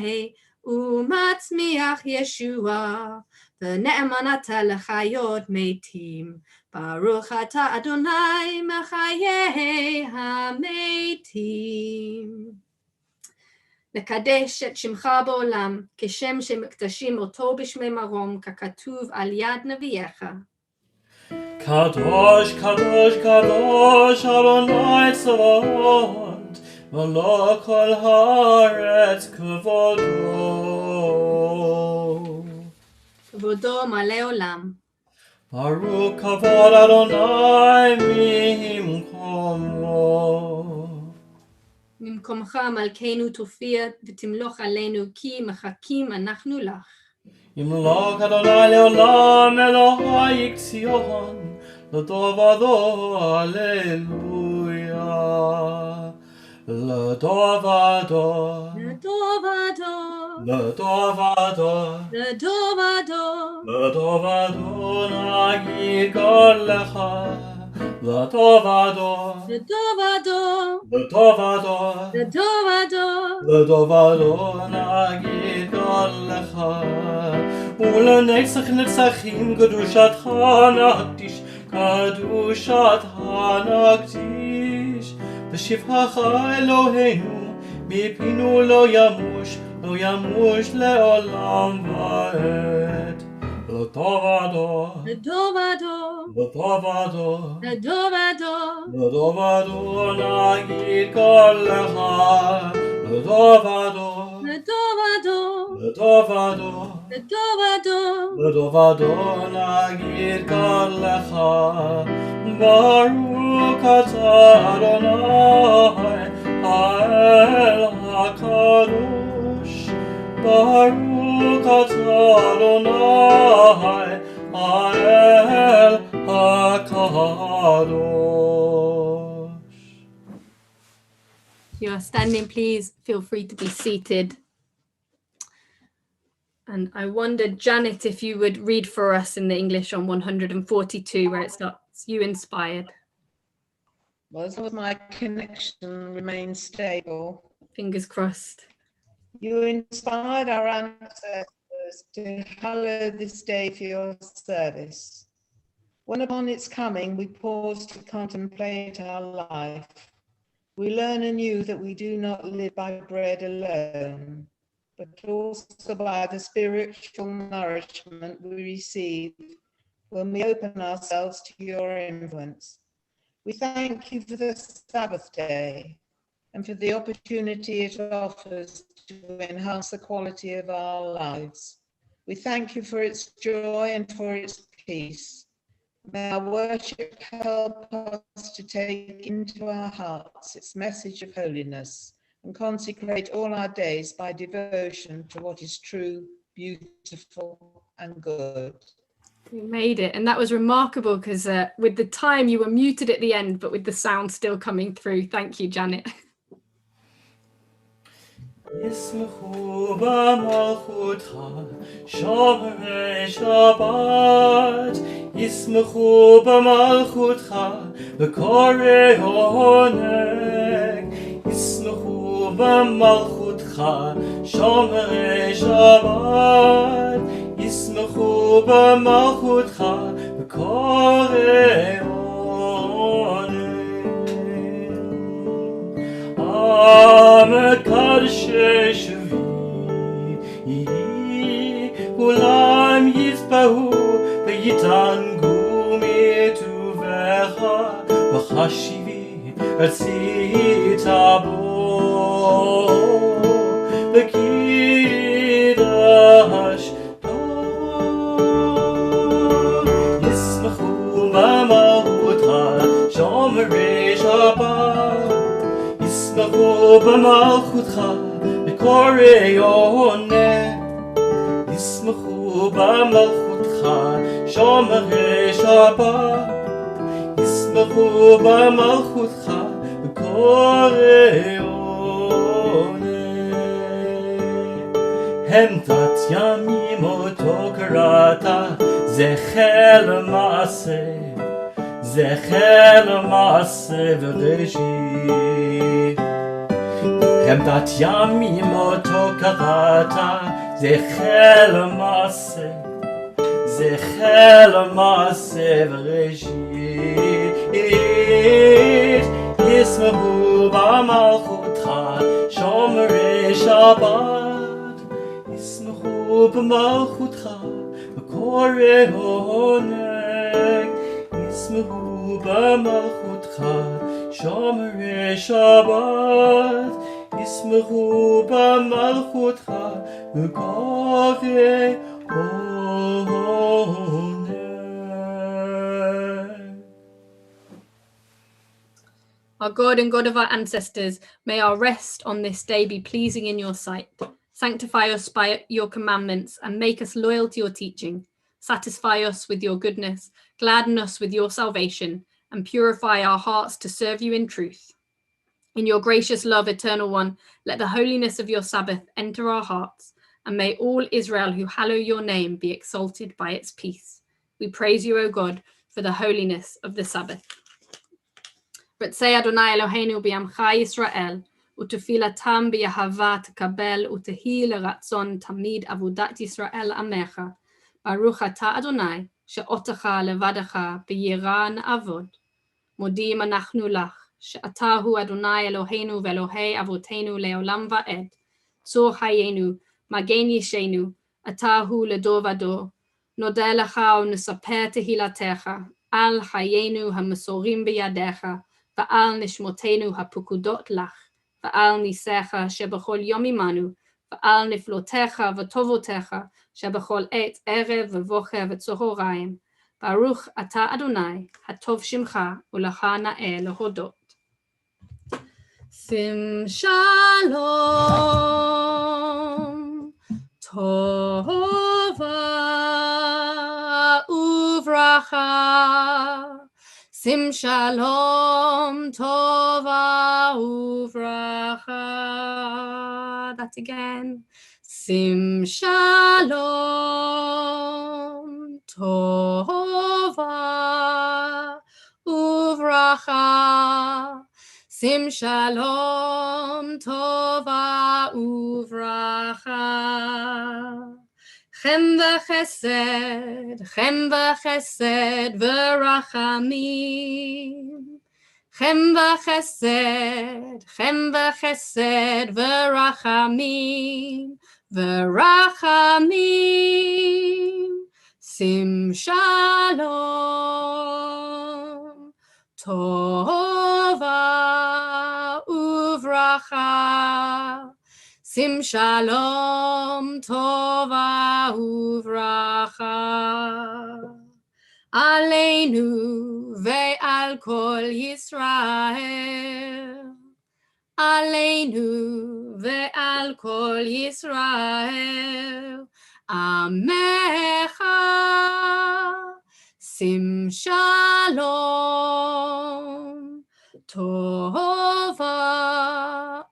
ומצמיח ישועה, ונאמן אתה לחיות מתים. ברוך אתה אדוני מחיי המתים. לקדש את שמך בעולם, כשם שמקדשים אותו בשמי מרום, ככתוב על יד נביאך. קדוש, קדוש, קדוש, אדוני צבאות, מלוא כל הארץ כבודו. כבודו מלא עולם. ברוך כבוד אדוני ממקומו. ממקומך מלכנו תופיע ותמלוך עלינו כי מחכים אנחנו לך. ימלוך אדוני לעולם אלוהי ציון לדובדו הללויה. לדובדו, לדובדו, לדובדו, לדובדו, לדובדו נגיד כל לך. לדובדו, לדובדו, לדובדו, לדובדו, לדובדו נגיד כל לך. ולנצח נצחים קדושתך נקדיש, קדושתך נקדיש. בשבחך אלוהינו, מפינו לא ימוש, לא ימוש לעולם ועד. לדובדו, לדובדו, לדובדו, לדובדו, לדובדו נגיד כל לך. לדובדו, לדובדו, לדובדו, לדובדו, לדובדו נגיד כל לך. ברוך אתה אדוני האל הקדוש. ברוך אתה אדוני האל הקדוש. If you are standing, please feel free to be seated. And I wondered, Janet, if you would read for us in the English on 142, where it starts, you inspired. Well, as long as my connection remains stable. Fingers crossed. You inspired our ancestors to hallow this day for your service. When upon its coming, we pause to contemplate our life. We learn anew that we do not live by bread alone, but also by the spiritual nourishment we receive when we open ourselves to your influence. We thank you for the Sabbath day and for the opportunity it offers to enhance the quality of our lives. We thank you for its joy and for its peace. May our worship help us to take into our hearts its message of holiness and consecrate all our days by devotion to what is true, beautiful, and good. We made it, and that was remarkable because with the time you were muted at the end, but with the sound still coming through. Thank you, Janet. ישמחו במלכותך שומרי שבת, ישמחו במלכותך וקוראי עונג, ישמחו במלכותך שומרי שבת, ישמחו במלכותך וקוראי עונג. המקדשי שבי כולם יצבחו ויתענגו מטובך וחשיבי רצית בו וקידש ישמחו במלכותך שומרי שבת, ישמחו במלכותך וקוראי עונג, ישמחו במלכותך שומרי שבת, ישמחו במלכותך וקוראי עונג. המתת ימים אותו קראת, זכר למעשה, זכר למעשה וראשית. המתת ימים אותו קראת, זכר למעשה, זכר למעשה וראשית. ישמחו במלכותך שומרי שבת, ישמחו במלכותך וקוראי עונג, ישמחו במלכותך שומרי שבת, ישמחו במלכותך וקוראי עונג. Our God and God of our ancestors, may our rest on this day be pleasing in your sight. Sanctify us by your commandments and make us loyal to your teaching. Satisfy us with your goodness, gladden us with your salvation, and purify our hearts to serve you in truth. In your gracious love, Eternal One, let the holiness of your Sabbath enter our hearts, and may all Israel who hallow your name be exalted by its peace. We praise you, O God, for the holiness of the Sabbath. R'tzei Adonai Eloheinu b'yamcha Yisrael, u'tefilatam b'yahava tekabel u'tehi leratzon tamid avodat Yisrael amecha. Baruch ata Adonai, she'otecha levadacha b'yira na'avod. Modim anachnu lach, she'ata hu Adonai Eloheinu ve'Elohei avotenu le'olam va'ed. Tzur hayenu, magen yishenu, ata hu ledor vador. Nodeh lecha u'nesaper tehilatecha, al hayenu ha'mesorim biyadecha, va'al nishmotenu ha'pukudot lach, va'al nisecha shebechol yom imanu, va'al niflotecha v'tovotecha shebechol et erev v'vocher v'tzohorayim. Baruch ata Adonai, hatov shimcha, u'lecha na'eh lehodot. Sim shalom, tova uvracha. Sim shalom, tova uvracha. That again. Sim shalom, tova uvracha. Sim shalom, tova uvracha. Chem v'chesed v'rachamim. Chem v'chesed v'rachamim. V'rachamim. Sim shalom, tova uvracha. Sim shalom, tova uvracha. Aleinu ve'al kol Yisrael. Aleinu ve'al kol Yisrael. Amecha, Sim Shalom, Tova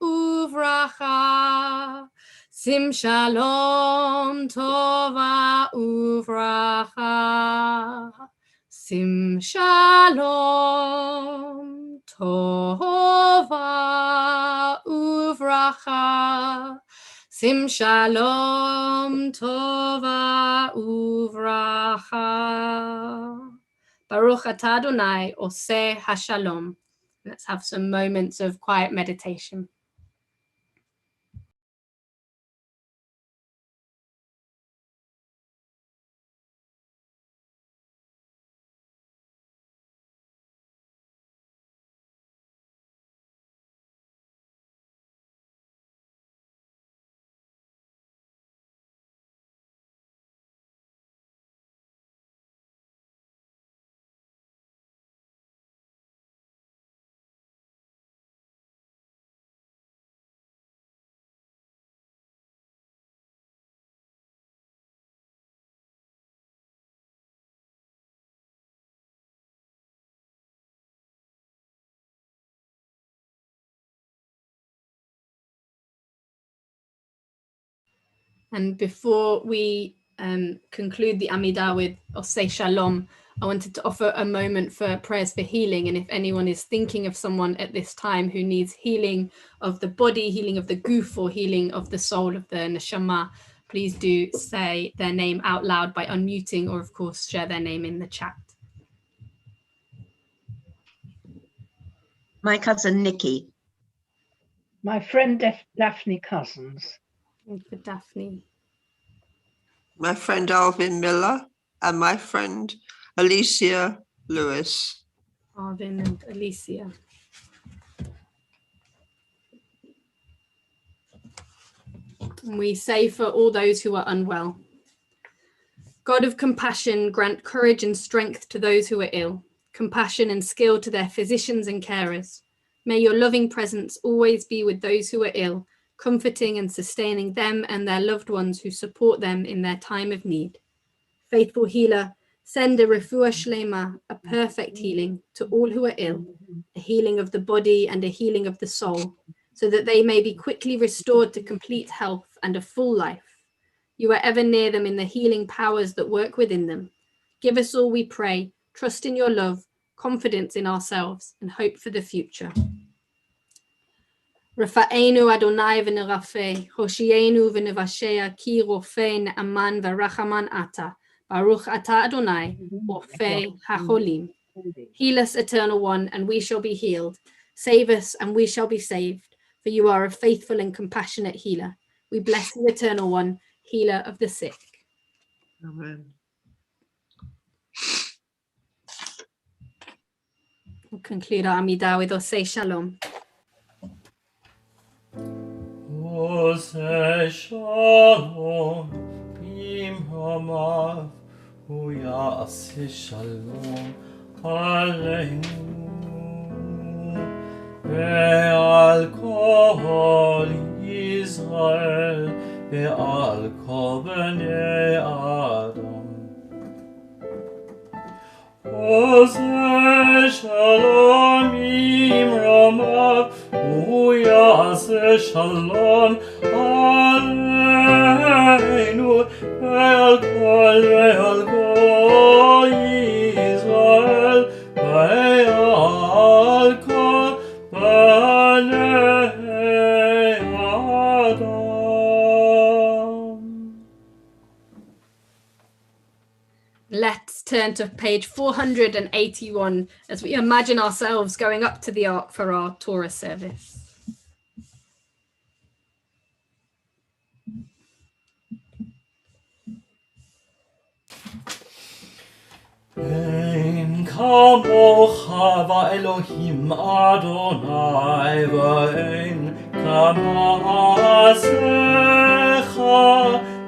Uvracha, Sim Shalom, Tova Uvracha, Sim Shalom, Tova Uvracha, Sim Shalom, Tova Uvracha. Baruch atah Adonai, Oseh HaShalom. Let's have some moments of quiet meditation. And before we conclude the Amidah with Oseh Shalom, I wanted to offer a moment for prayers for healing. And if anyone is thinking of someone at this time who needs healing of the body, healing of the guf, or healing of the soul, of the neshama, please do say their name out loud by unmuting, or of course share their name in the chat. My cousin Nikki. My friend Daphne Cousins. And for Daphne. My friend Alvin Miller and my friend Alicia Lewis. Arvin and Alicia. And we say for all those who are unwell, God of compassion, grant courage and strength to those who are ill, compassion and skill to their physicians and carers. May your loving presence always be with those who are ill, comforting and sustaining them and their loved ones who support them in their time of need. Faithful healer, send a refuah shlema, a perfect healing to all who are ill, a healing of the body and a healing of the soul, so that they may be quickly restored to complete health and a full life. You are ever near them in the healing powers that work within them. Give us all, we pray, trust in your love, confidence in ourselves, and hope for the future. Rafa'enu Adonai v'nerafeh, Hoshienu v'nevashea, ki rofeh ne'aman v'rachaman ata. Baruch atah Adonai, Rofeh HaCholim. Heal us, Eternal One, and we shall be healed. Save us, and we shall be saved. For you are a faithful and compassionate healer. We bless you, Eternal One, healer of the sick. Amen. We'll conclude our Amidah with Oseh Shalom. Oseh Shalom, b'imhamav, hu ya'aseh shalom aleinu, ve'al kol Yisrael, ve'al kol bnei Adam. Oseh Shalom imramav, hu ya'aseh shalom aleinu, ve'al kol Yisrael, ve'al kol bnei Adam. Let's turn to page 481 as we imagine ourselves going up to the Ark for our Torah service. Ein kamocha va'elohim Adonai v'ein kamasecha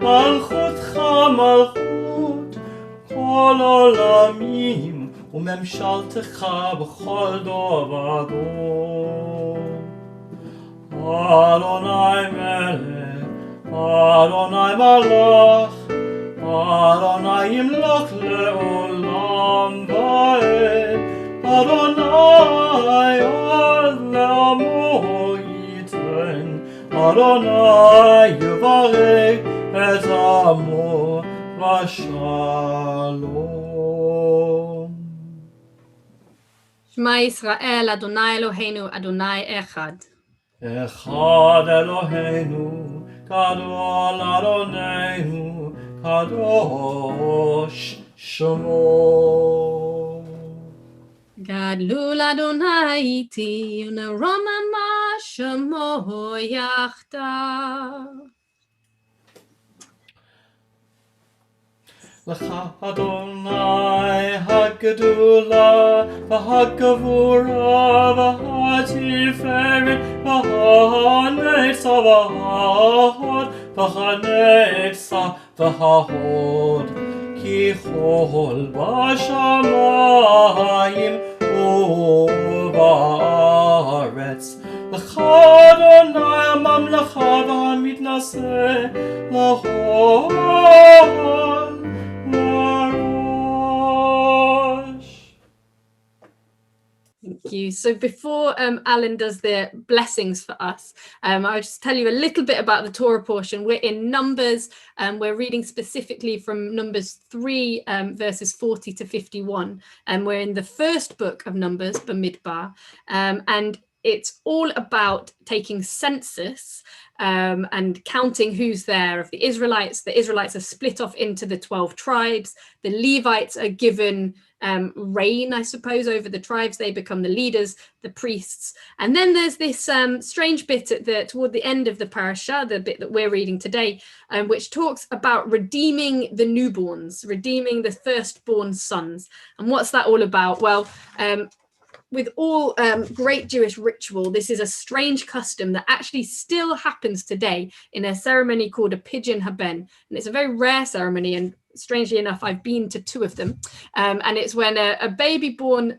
malchutcha malchut kol olamim umemshaltecha b'chol dovado. Adonai melech, Adonai malach, Adonai yimloch le'olam va'ed. Adonai od le'amo yiten. Adonai yivarech et amo v'shalom. Shema Yisrael, Adonai Eloheinu, Adonai Echad. Echad Eloheinu, Gadol Adonenu, Kadosh Shemo. Gadlul Adonai iti, uneromama shemo yachdav. Lecha Adonai hagedula, v'hagavura, v'hatiferet, v'hanetza, v'hahod, v'hanetza, v'hahod. Ki chol b'shamayim u'ba'aretz. Lecha Adonai hamamlecha v'hamitnaseh l'hol. Thank you. So before Alan does the blessings for us, I'll just tell you a little bit about the Torah portion. We're in Numbers, we're reading specifically from Numbers 3, verses 40 to 51. And we're in the first book of Numbers, Bamidbar, and it's all about taking census and counting who's there of the Israelites. The Israelites are split off into the 12 tribes. The Levites are given reign, I suppose, over the tribes. They become the leaders, the priests. And then there's this strange bit toward the end of the parasha, the bit that we're reading today, which talks about redeeming the newborns, redeeming the firstborn sons. And what's that all about? Well, with all great Jewish ritual, this is a strange custom that actually still happens today in a ceremony called a Pidyon Haben. And it's a very rare ceremony, and strangely enough, I've been to 2 of them. And it's when a baby born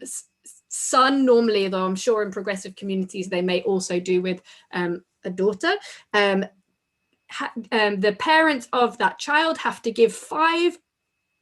son, normally, though I'm sure in progressive communities they may also do with a daughter, the parents of that child have to give 5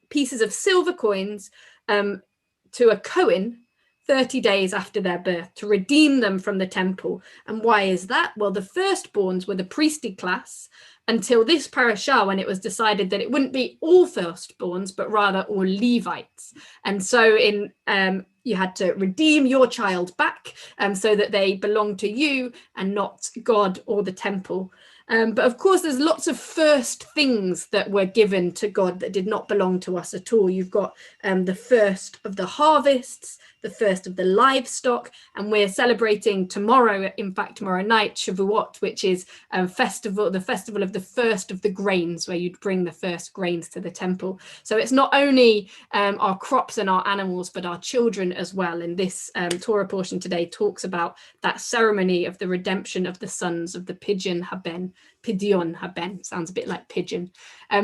pieces of silver coins to a Kohen 30 days after their birth to redeem them from the temple. And why is that? Well, the firstborns were the priestly class until this parasha, when it was decided that it wouldn't be all firstborns, but rather all Levites. And so you had to redeem your child back so that they belong to you and not God or the temple. But of course, there's lots of first things that were given to God that did not belong to us at all. You've got the first of the harvests, the first of the livestock, and we're celebrating tomorrow, in fact, tomorrow night, Shavuot, which is the festival of the first of the grains, where you'd bring the first grains to the temple. So it's not only our crops and our animals, but our children as well. And this Torah portion today talks about that ceremony of the redemption of the sons of the Pidyon Haben. Pidyon Haben sounds a bit like pigeon.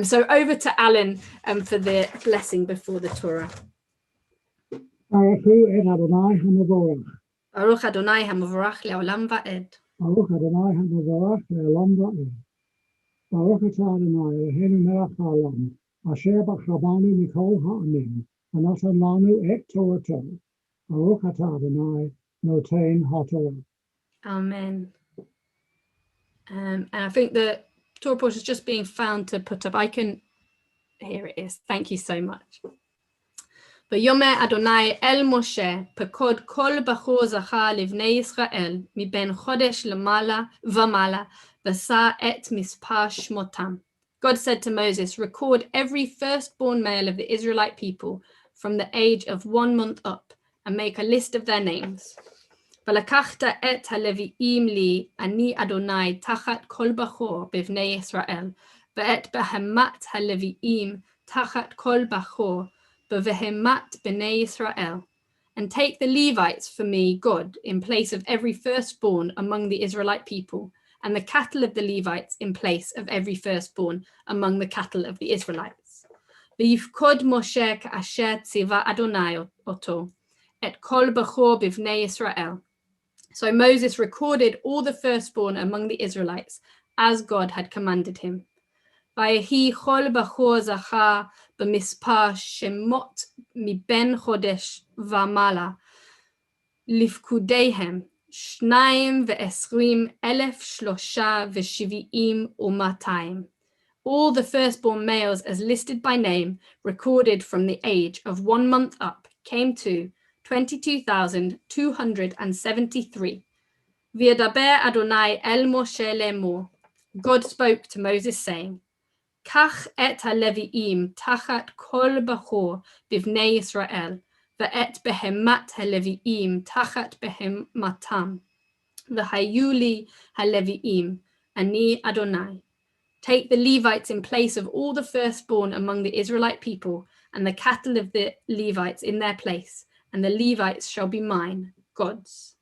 So over to Alan for the blessing before the Torah. Baruch et Adonai HaMevorach. Baruch Adonai HaMevorach le'olam va'ed. Baruch Adonai HaMevorach le'olam va'ed. Baruch atah Adonai Eloheinu melech ha'olam, asher b'chabanu mikol ha'amim, v'natan lanu et Torato. Baruch atah Adonai noten ha'torah. Amen. And I think the Torah portion is just being found to put up. Here it is. Thank you so much. ויאמר אדוני אל משה, פקוד כל בחור זכר לבני ישראל, מבין חודש למעלה ומעלה, ושא את מספר שמותם. God said to Moses, record every firstborn male of the Israelite people from the age of 1 month up, and make a list of their names. ולקחת את הלוויים לי, אני אדוני, תחת כל בחור בבני ישראל, ואת בהמת הלוויים, תחת כל בחור, Bevehemat b'nei Yisrael, and take the Levites for me, God, in place of every firstborn among the Israelite people, and the cattle of the Levites in place of every firstborn among the cattle of the Israelites. V'yifkod Moshe ka'asher tziva Adonai oto, et kol b'chor b'vnei Yisrael. So Moses recorded all the firstborn among the Israelites as God had commanded him. ויהי כל בחור זכר במספר שמות מבין חודש ומעלה לפקודיהם 22,370 All the firstborn males as listed by name, recorded from the age of 1 month up, came to 22,273. V'yedaber Adonai el Moshe lemor. God spoke to Moses saying, Kach et ha-levi'im tachat kol bachor bivnei Yisrael, ve'et behemat ha-levi'im tachat behematam, v'hayu li ha-levi'im, ani Adonai. Take the Levites in place of all the firstborn among the Israelite people, and the cattle of the Levites in their place, and the Levites shall be mine, God's.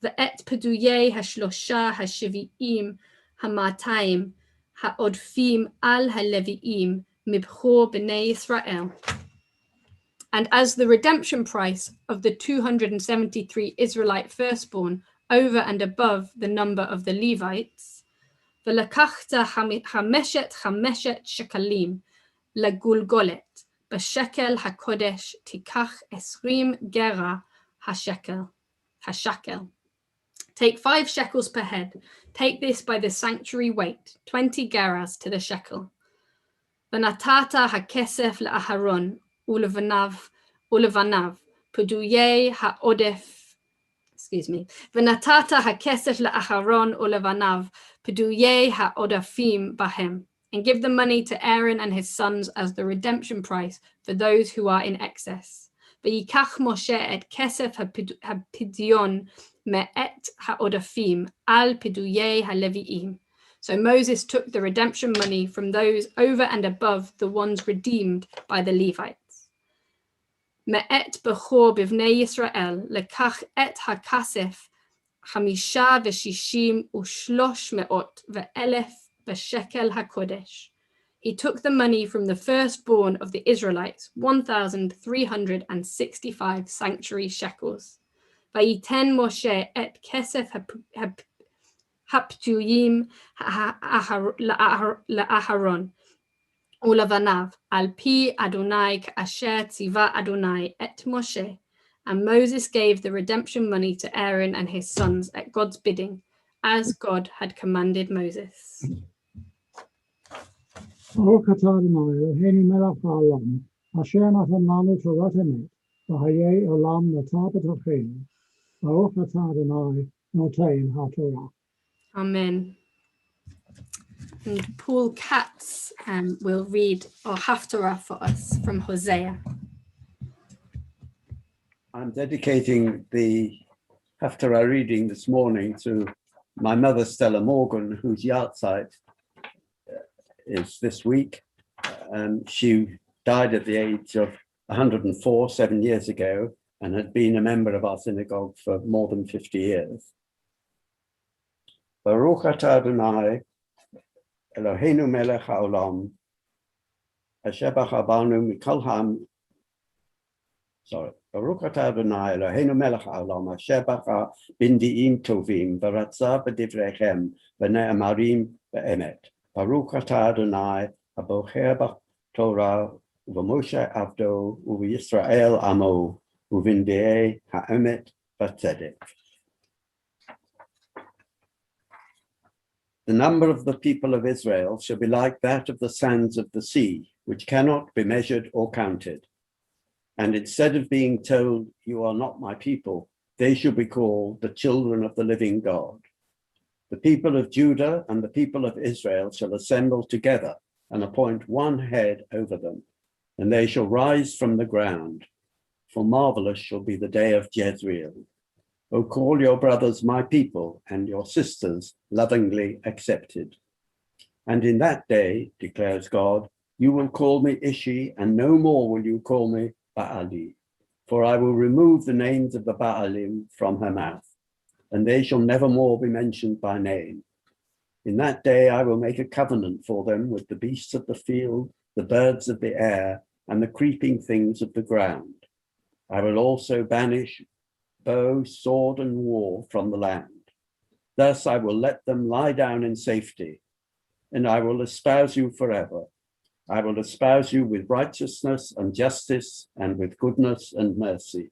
Ve'et peduyei ha-shlosha ha-shevi'im ha-matayim ha-odfim al ha-levi'im mibchor b'nei Yisrael. And as the redemption price of the 273 Israelite firstborn over and above the number of the Levites, ולקחת 5 שקלים לגולגולת, בשקל הקודש תיקח 20 גרה השקל. Take 5 shekels per head. Take this by the sanctuary weight, 20 geras to the shekel. ונתת הכסף לאהרון ולבניו, פדויי העודף, ונתת הכסף לאהרון ולבניו, פדויי העודפים בהם, and give the money to Aaron and his sons as the redemption price for those who are in excess. ויקח משה את כסף הפדיון מאת העודפים על פדויי הלוויים. So Moses took the redemption money from those over and above the ones redeemed by the Levites. מאת בכור בבני ישראל, לקח את הכסף 65,300 בשקל הקודש. He took the money from the firstborn of the Israelites, 1,365 sanctuary shekels. ויתן משה את כסף הפדויים לאהרון ולבניו, על פי אדוני כאשר ציווה אדוני את משה. And Moses gave the redemption money to Aaron and his sons at God's bidding, as God had commanded Moses. ברוך אתה אדוני אלוהינו מלך העולם, אשר נתן לנו תורת אמת, וחיי עולם נטע בתוכנו. ברוך אתה אדוני נותן התורה. Amen. And Paul Katz will read our Haftarah for us from Hosea. I'm dedicating the Haftarah reading this morning to my mother, Stella Morgan, whose yahrzeit is this week. She died at the age of 104, 7 years ago, and had been a member of our synagogue for more than 50 years. Baruch atah Adonai, Eloheinu melech haolam, asher b'chabanu mikol Baruch atah Adonai, Eloheinu melech haolam, asher b'cha b'ndi'im tovim, v'ratzah b'divrechem, v'ne'amarim b'emet. Baruch atah Adonai, abocher b'torah, u'v'moshe avdo, u'v'Yisrael amo, u'v'ndi'ei ha'emet v'tzedek. The number of the people of Israel shall be like that of the sands of the sea, which cannot be measured or counted. And instead of being told, you are not my people, they shall be called the children of the living God. The people of Judah and the people of Israel shall assemble together and appoint one head over them, and they shall rise from the ground. For marvelous shall be the day of Jezreel. O call your brothers my people, and your sisters lovingly accepted. And in that day, declares God, you will call me Ishi, and no more will you call me Baali, for I will remove the names of the Baalim from her mouth, and they shall never more be mentioned by name. In that day I will make a covenant for them with the beasts of the field, the birds of the air, and the creeping things of the ground. I will also banish bow, sword, and war from the land. Thus I will let them lie down in safety, and I will espouse you forever. I will espouse you with righteousness and justice and with goodness and mercy.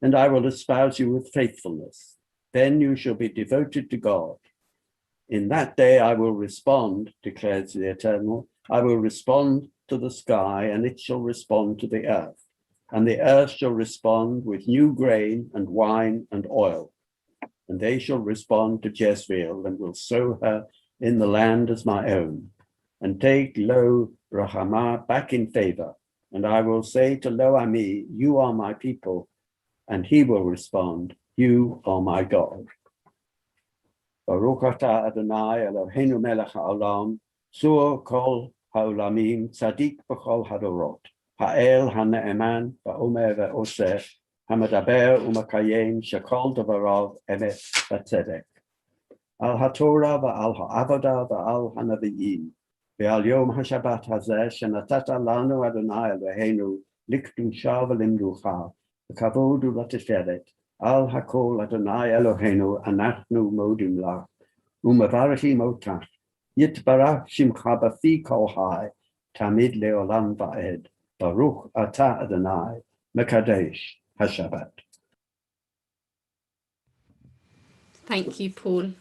And I will espouse you with faithfulness. Then you shall be devoted to God. In that day I will respond, declares the Eternal. I will respond to the sky, and it shall respond to the earth. And the earth shall respond with new grain and wine and oil. And they shall respond to Jezreel, and will sow her in the land as my own, and take Lo Ruhamah back in favor. And I will say to Lo Ami, you are my people. And he will respond, you are my God. Baruch atah Adonai Eloheinu melech haolam, sur kol haolamim, tzadik b'chol hadorot, ha'el ha'ne'eman, va'omer ve'oseh, ha'medaber u'makayem, shekol davarav emet v'tzedek. Al ha'torah va'al ha'avodah va'al ha'navi'im, ve'al yom ha'shabbat hazeh, shenatata lanu Adonai Eloheinu, likdusha v'limducha, v'kavod u'lateferet, Al hakol Adonai Eloheinu anachnu modim lach u'mevarachim otach yitbarach shimcha b'fi kol hai tamid leolam va'ed Baruch atah Adonai mekadesh haShabbat. Thank you, Paul.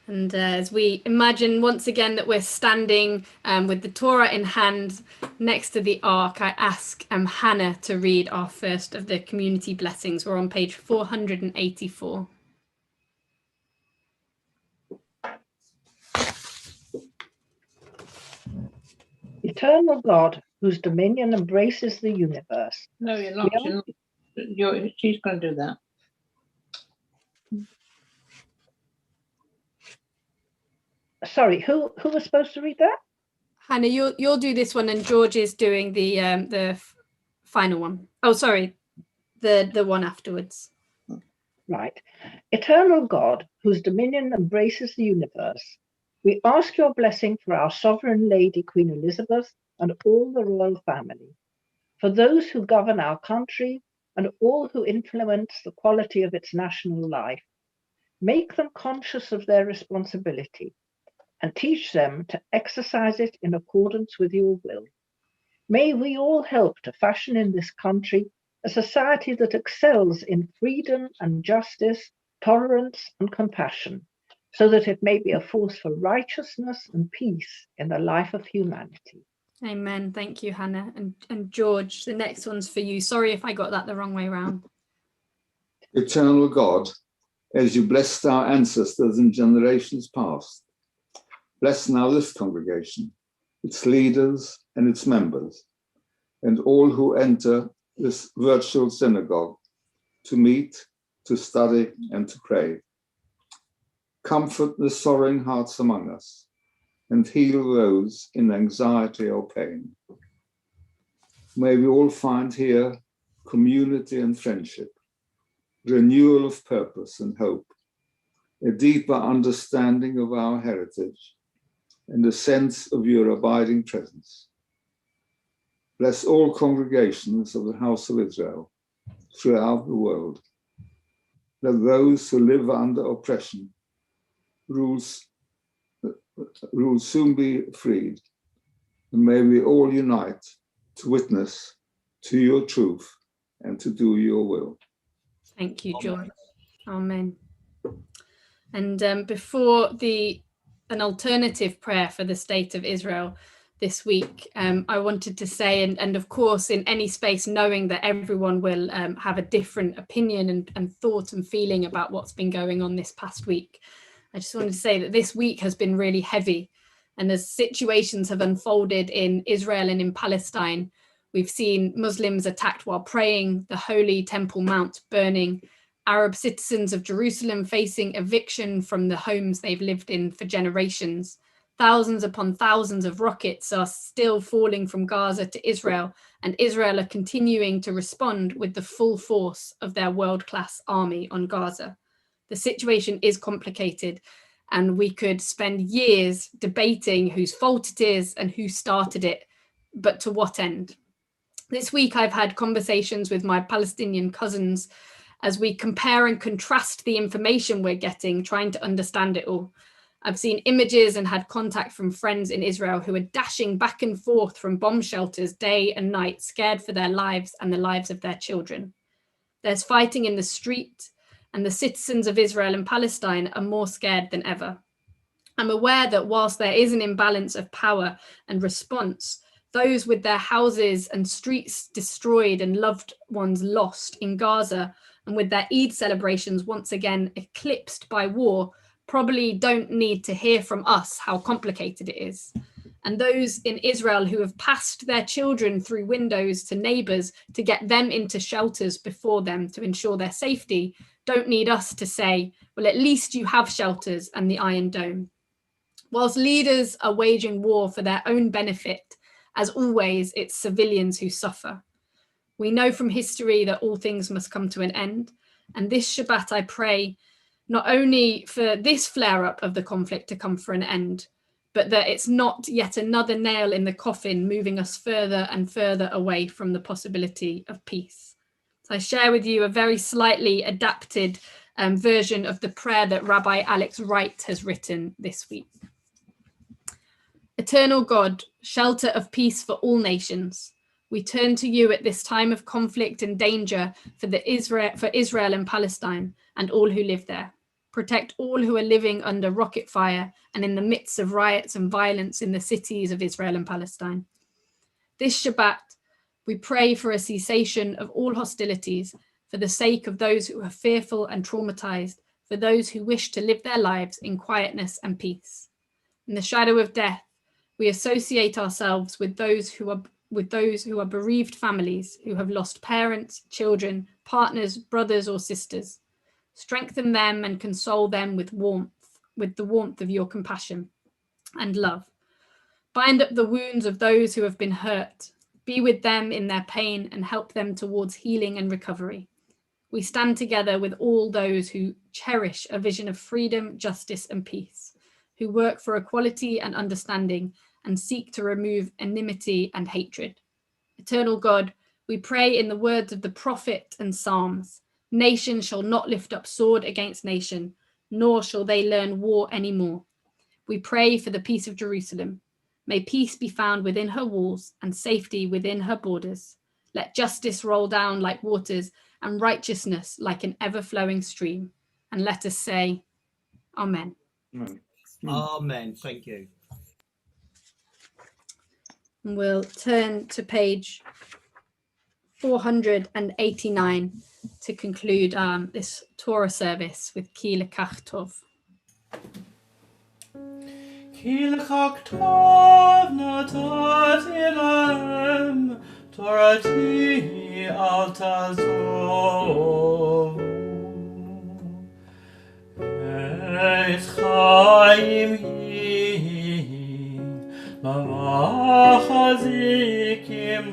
And as we imagine once again that we're standing with the Torah in hand next to the Ark, I ask Hannah to read our first of the community blessings. We're on page 484. Eternal God, whose dominion embraces the universe. No, you're not. She's going to do that. Sorry, who was supposed to read that? Hannah, you'll do this one, and George is doing the final one. Oh, sorry, the one afterwards. Right. Eternal God, whose dominion embraces the universe, we ask your blessing for our sovereign lady, Queen Elizabeth, and all the royal family, for those who govern our country and all who influence the quality of its national life. Make them conscious of their responsibility and teach them to exercise it in accordance with your will. May we all help to fashion in this country a society that excels in freedom and justice, tolerance and compassion, so that it may be a force for righteousness and peace in the life of humanity. Amen. Thank you, Hannah. And George, the next one's for you. Sorry if I got that the wrong way around. Eternal God, as you blessed our ancestors in generations past, bless now this congregation, its leaders and its members, and all who enter this virtual synagogue to meet, to study, and to pray. Comfort the sorrowing hearts among us, and heal those in anxiety or pain. May we all find here community and friendship, renewal of purpose and hope, a deeper understanding of our heritage, and a sense of your abiding presence. Bless all congregations of the House of Israel throughout the world. Let those who live under oppression rules soon be freed, and may we all unite to witness to your truth and to do your will. Thank you, George. Amen. And before an alternative prayer for the state of Israel this week, I wanted to say, and of course in any space, knowing that everyone will have a different opinion and thought and feeling about what's been going on this past week, I just wanted to say that this week has been really heavy, and as situations have unfolded in Israel and in Palestine, we've seen Muslims attacked while praying, the Holy Temple Mount burning, Arab citizens of Jerusalem facing eviction from the homes they've lived in for generations. Thousands upon thousands of rockets are still falling from Gaza to Israel, and Israel are continuing to respond with the full force of their world-class army on Gaza. The situation is complicated, and we could spend years debating whose fault it is and who started it, but to what end? This week I've had conversations with my Palestinian cousins as we compare and contrast the information we're getting, trying to understand it all. I've seen images and had contact from friends in Israel who are dashing back and forth from bomb shelters day and night, scared for their lives and the lives of their children. There's fighting in the street, and the citizens of Israel and Palestine are more scared than ever. I'm aware that whilst there is an imbalance of power and response, those with their houses and streets destroyed and loved ones lost in Gaza, and with their Eid celebrations once again eclipsed by war, probably don't need to hear from us how complicated it is. And those in Israel who have passed their children through windows to neighbours to get them into shelters before them to ensure their safety don't need us to say, well, at least you have shelters and the Iron Dome. Whilst leaders are waging war for their own benefit, as always, it's civilians who suffer. We know from history that all things must come to an end. And this Shabbat, I pray, not only for this flare-up of the conflict to come for an end, but that it's not yet another nail in the coffin moving us further and further away from the possibility of peace. So I share with you a very slightly adapted version of the prayer that Rabbi Alex Wright has written this week. Eternal God, shelter of peace for all nations, we turn to you at this time of conflict and danger for Israel and Palestine and all who live there. Protect all who are living under rocket fire and in the midst of riots and violence in the cities of Israel and Palestine. This Shabbat, we pray for a cessation of all hostilities for the sake of those who are fearful and traumatized, for those who wish to live their lives in quietness and peace. In the shadow of death, we associate ourselves with those who are bereaved families who have lost parents, children, partners, brothers or sisters. Strengthen them and console them with the warmth of your compassion and love. Bind up the wounds of those who have been hurt. Be with them in their pain and help them towards healing and recovery. We stand together with all those who cherish a vision of freedom, justice and peace, who work for equality and understanding and seek to remove enmity and hatred. Eternal God, we pray in the words of the prophet and Psalms, nation shall not lift up sword against nation, nor shall they learn war anymore. We pray for the peace of Jerusalem. May peace be found within her walls and safety within her borders. Let justice roll down like waters and righteousness like an ever-flowing stream. And let us say, Amen. Amen. Thank you. We'll turn to page 489 to conclude this Torah service with Ki Lekach Tov. Ki lekach tov natati lahem, Torati al tazovu. Et chaim hi, mamachazikim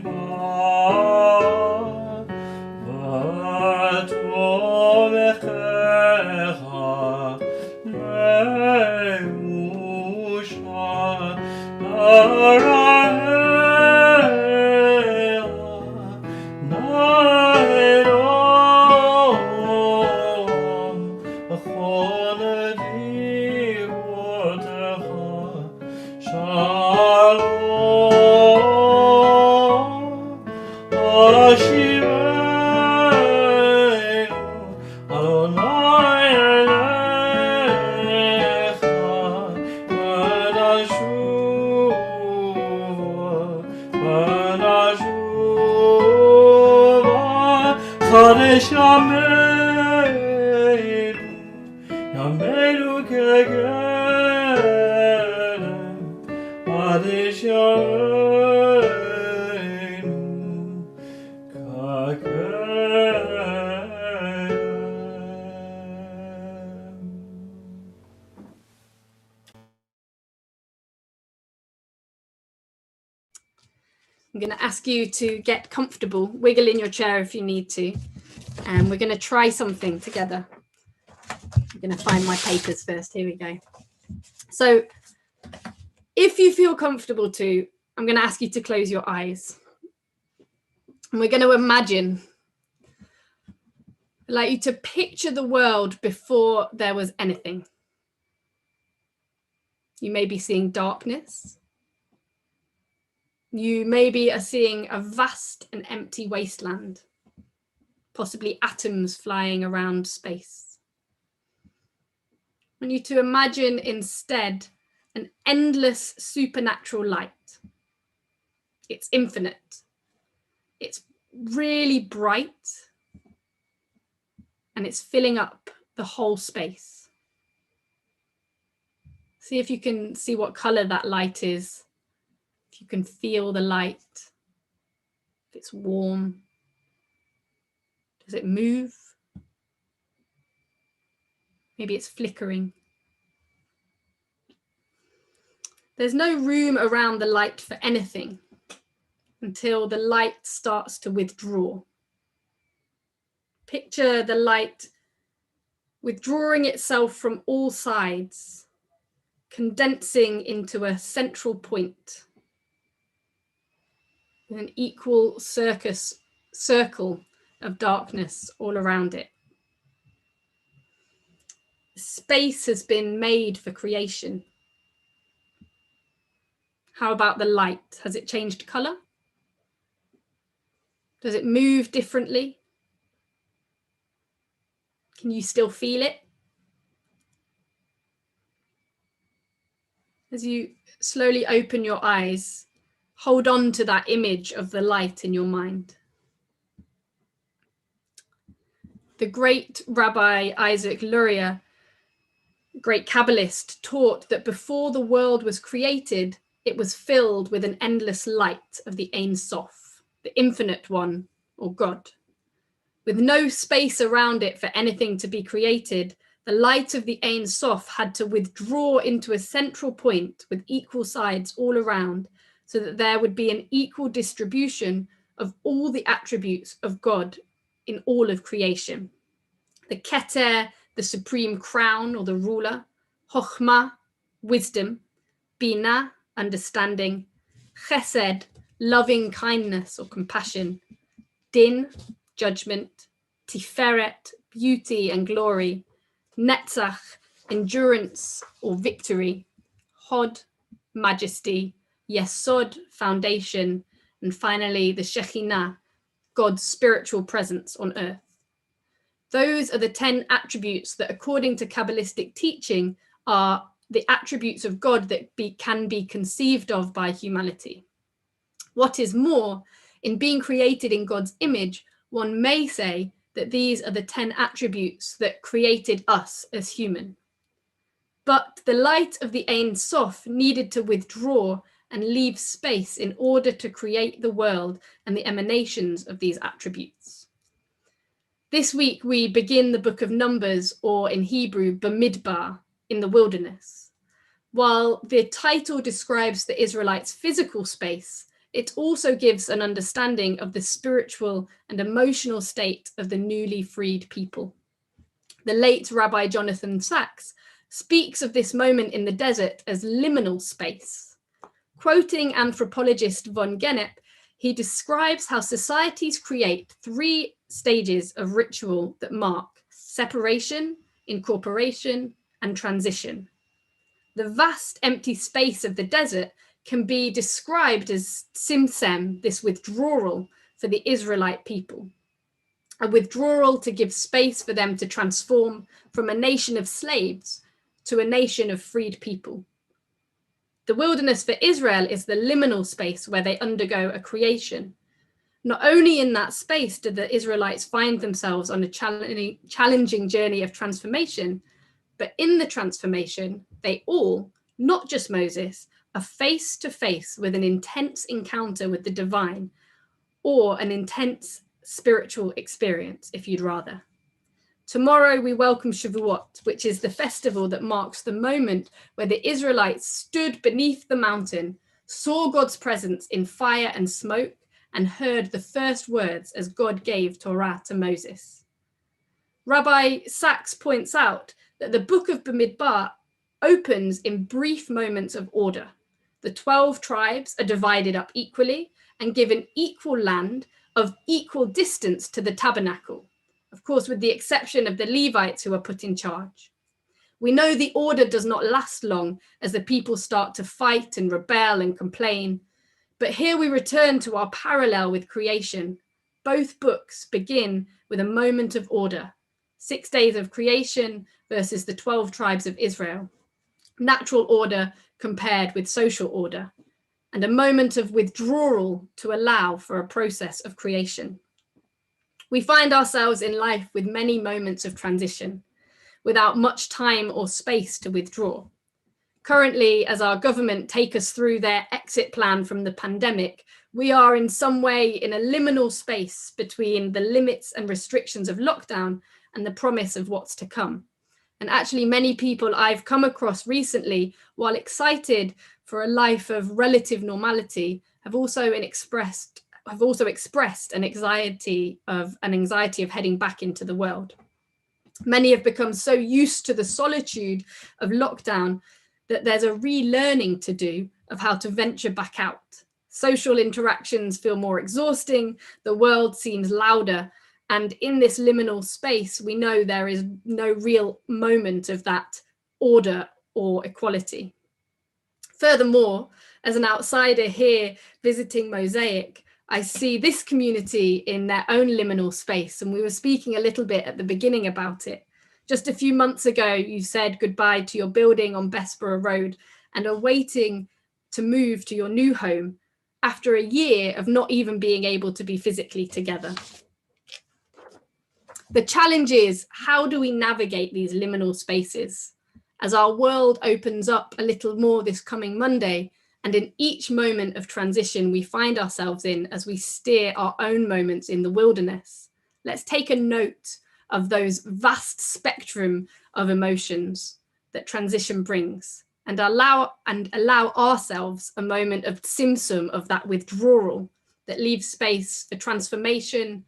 ba, v'tomechecha Yameinu kegerem, Adish Yameinu kagerem. I'm going to ask you to get comfortable, wiggle in your chair if you need to, and we're going to try something together. I'm going to find my papers first. Here we go. So if you feel comfortable to, I'm going to ask you to close your eyes. And we're going to imagine, I'd like you to picture the world before there was anything. You may be seeing darkness. You maybe are seeing a vast and empty wasteland, possibly atoms flying around space. I want you to imagine instead an endless supernatural light. It's infinite. It's really bright, and it's filling up the whole space. See if you can see what color that light is. If you can feel the light, if it's warm. Does it move? Maybe it's flickering. There's no room around the light for anything until the light starts to withdraw. Picture the light withdrawing itself from all sides, condensing into a central point with an equal circle of darkness all around it. Space has been made for creation. How about the light? Has it changed color? Does it move differently? Can you still feel it? As you slowly open your eyes, hold on to that image of the light in your mind. The great Rabbi Isaac Luria, great Kabbalist, taught that before the world was created, it was filled with an endless light of the Ein Sof, the infinite one, or God. With no space around it for anything to be created, the light of the Ein Sof had to withdraw into a central point with equal sides all around, so that there would be an equal distribution of all the attributes of God in all of creation. The Keter, the supreme crown or the ruler, Chokhmah, wisdom, Bina, understanding, Chesed, loving kindness or compassion, Din, judgment, Tiferet, beauty and glory, Netzach, endurance or victory, Hod, majesty, Yesod, foundation, and finally the Shekhinah, God's spiritual presence on earth. Those are the 10 attributes that, according to Kabbalistic teaching, are the attributes of God that can be conceived of by humanity. What is more, in being created in God's image, one may say that these are the 10 attributes that created us as human. But the light of the Ein Sof needed to withdraw and leave space in order to create the world and the emanations of these attributes. This week, we begin the book of Numbers, or in Hebrew, Bamidbar, in the wilderness. While the title describes the Israelites' physical space, it also gives an understanding of the spiritual and emotional state of the newly freed people. The late Rabbi Jonathan Sacks speaks of this moment in the desert as liminal space. Quoting anthropologist von Gennep, he describes how societies create 3 stages of ritual that mark separation, incorporation, and transition. The vast empty space of the desert can be described as simsem, this withdrawal for the Israelite people, a withdrawal to give space for them to transform from a nation of slaves to a nation of freed people. The wilderness for Israel is the liminal space where they undergo a creation. Not only in that space do the Israelites find themselves on a challenging journey of transformation, but in the transformation, they all, not just Moses, are face to face with an intense encounter with the divine, or an intense spiritual experience, if you'd rather. Tomorrow we welcome Shavuot, which is the festival that marks the moment where the Israelites stood beneath the mountain, saw God's presence in fire and smoke, and heard the first words as God gave Torah to Moses. Rabbi Sacks points out that the book of Bamidbar opens in brief moments of order. The 12 tribes are divided up equally and given equal land of equal distance to the tabernacle, of course, with the exception of the Levites who are put in charge. We know the order does not last long as the people start to fight and rebel and complain. But here we return to our parallel with creation. Both books begin with a moment of order. 6 days of creation versus the 12 tribes of Israel. Natural order compared with social order. And a moment of withdrawal to allow for a process of creation. We find ourselves in life with many moments of transition, without much time or space to withdraw. Currently, as our government take us through their exit plan from the pandemic, we are in some way in a liminal space between the limits and restrictions of lockdown and the promise of what's to come. And actually, many people I've come across recently, while excited for a life of relative normality, have also expressed an anxiety of heading back into the world. Many have become so used to the solitude of lockdown that there's a relearning to do of how to venture back out. Social interactions feel more exhausting, the world seems louder, and in this liminal space, we know there is no real moment of that order or equality. Furthermore, as an outsider here visiting Mosaic, I see this community in their own liminal space, and we were speaking a little bit at the beginning about it. Just a few months ago, you said goodbye to your building on Bessborough Road and are waiting to move to your new home after a year of not even being able to be physically together. The challenge is, how do we navigate these liminal spaces? As our world opens up a little more this coming Monday, and in each moment of transition we find ourselves in as we steer our own moments in the wilderness, let's take a note of those vast spectrum of emotions that transition brings and allow ourselves a moment of tzimtzum, of that withdrawal that leaves space for transformation,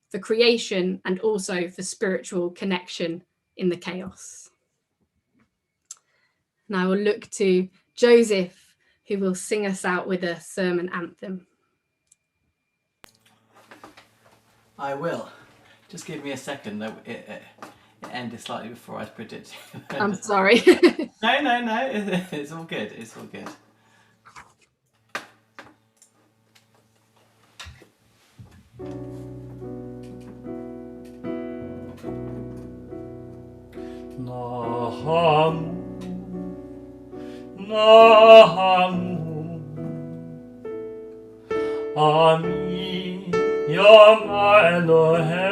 for creation, and also for spiritual connection in the chaos. And I will look to Joseph, who will sing us out with a sermon anthem. I will. Just give me a second. It ended slightly before I predicted. I'm sorry. No. It's all good. It's all good. Nahamu Ami Yom Elohechem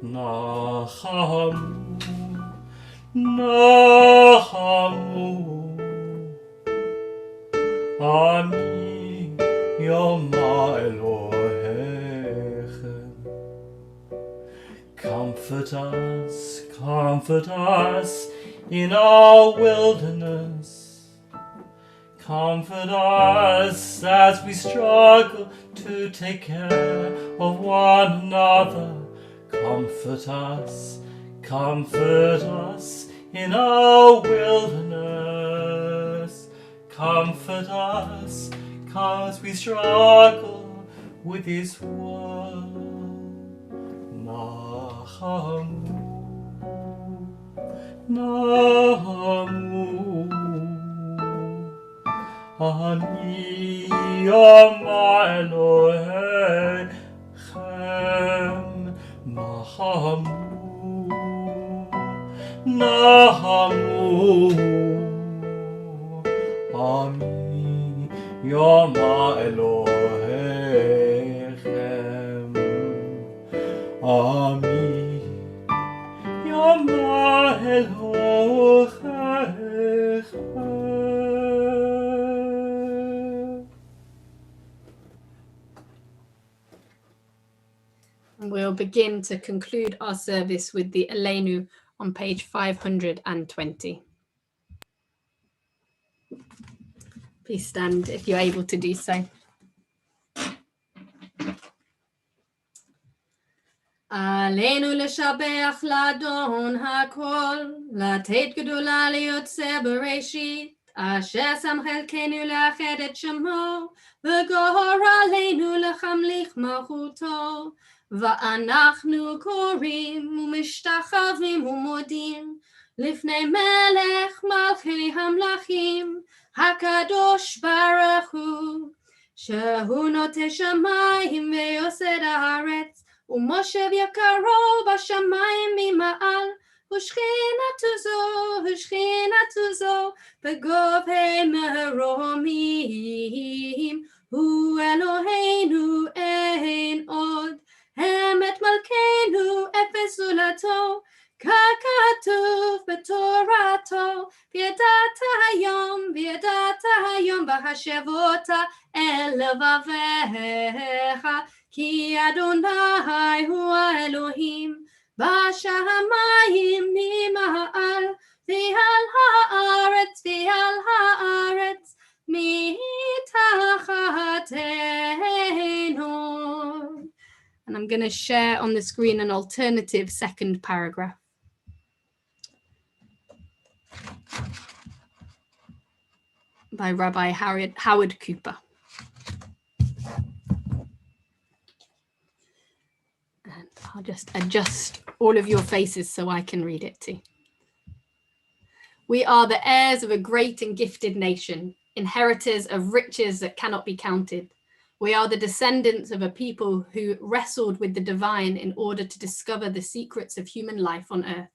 Nahamu Ami Yom Elohechem. Comfort us in our wilderness. Comfort us as we struggle to take care of one another. Comfort us in our wilderness. Comfort us as we struggle with this world. Nahamu Ani Yom Elohechem Nahamu Ani Yom Elohechem Ami Yom Elohechem. We'll begin to conclude our service with the Aleinu on page 520. Please stand if you're able to do so. עלינו לשבח לאדון הכל, לתת גדולה ליוצא בראשית, אשר שם חלקנו לאחד את שמו, וגורר עלינו להמליך מלכותו. ואנחנו קוראים ומשתחווים ומודים לפני מלך מלכי המלכים, הקדוש ברוך הוא, שהוא נוטה שמיים ויוסד הארץ, ומושב יקרו בשמיים ממעל, ושכינתו זו בגובה מרומים, הוא אלוהינו אין עוד, אמת מלכנו אפס זולתו, ככתוב בתורתו, וידעת היום בהשבות אל לבביך, כי אדוני הוא האלוהים בשמיים ממעל, ועל הארץ מתחתנו. And I'm going to share on the screen an alternative second paragraph. By Rabbi Howard Cooper. And I'll just adjust all of your faces so I can read it too. We are the heirs of a great and gifted nation, inheritors of riches that cannot be counted. We are the descendants of a people who wrestled with the divine in order to discover the secrets of human life on earth.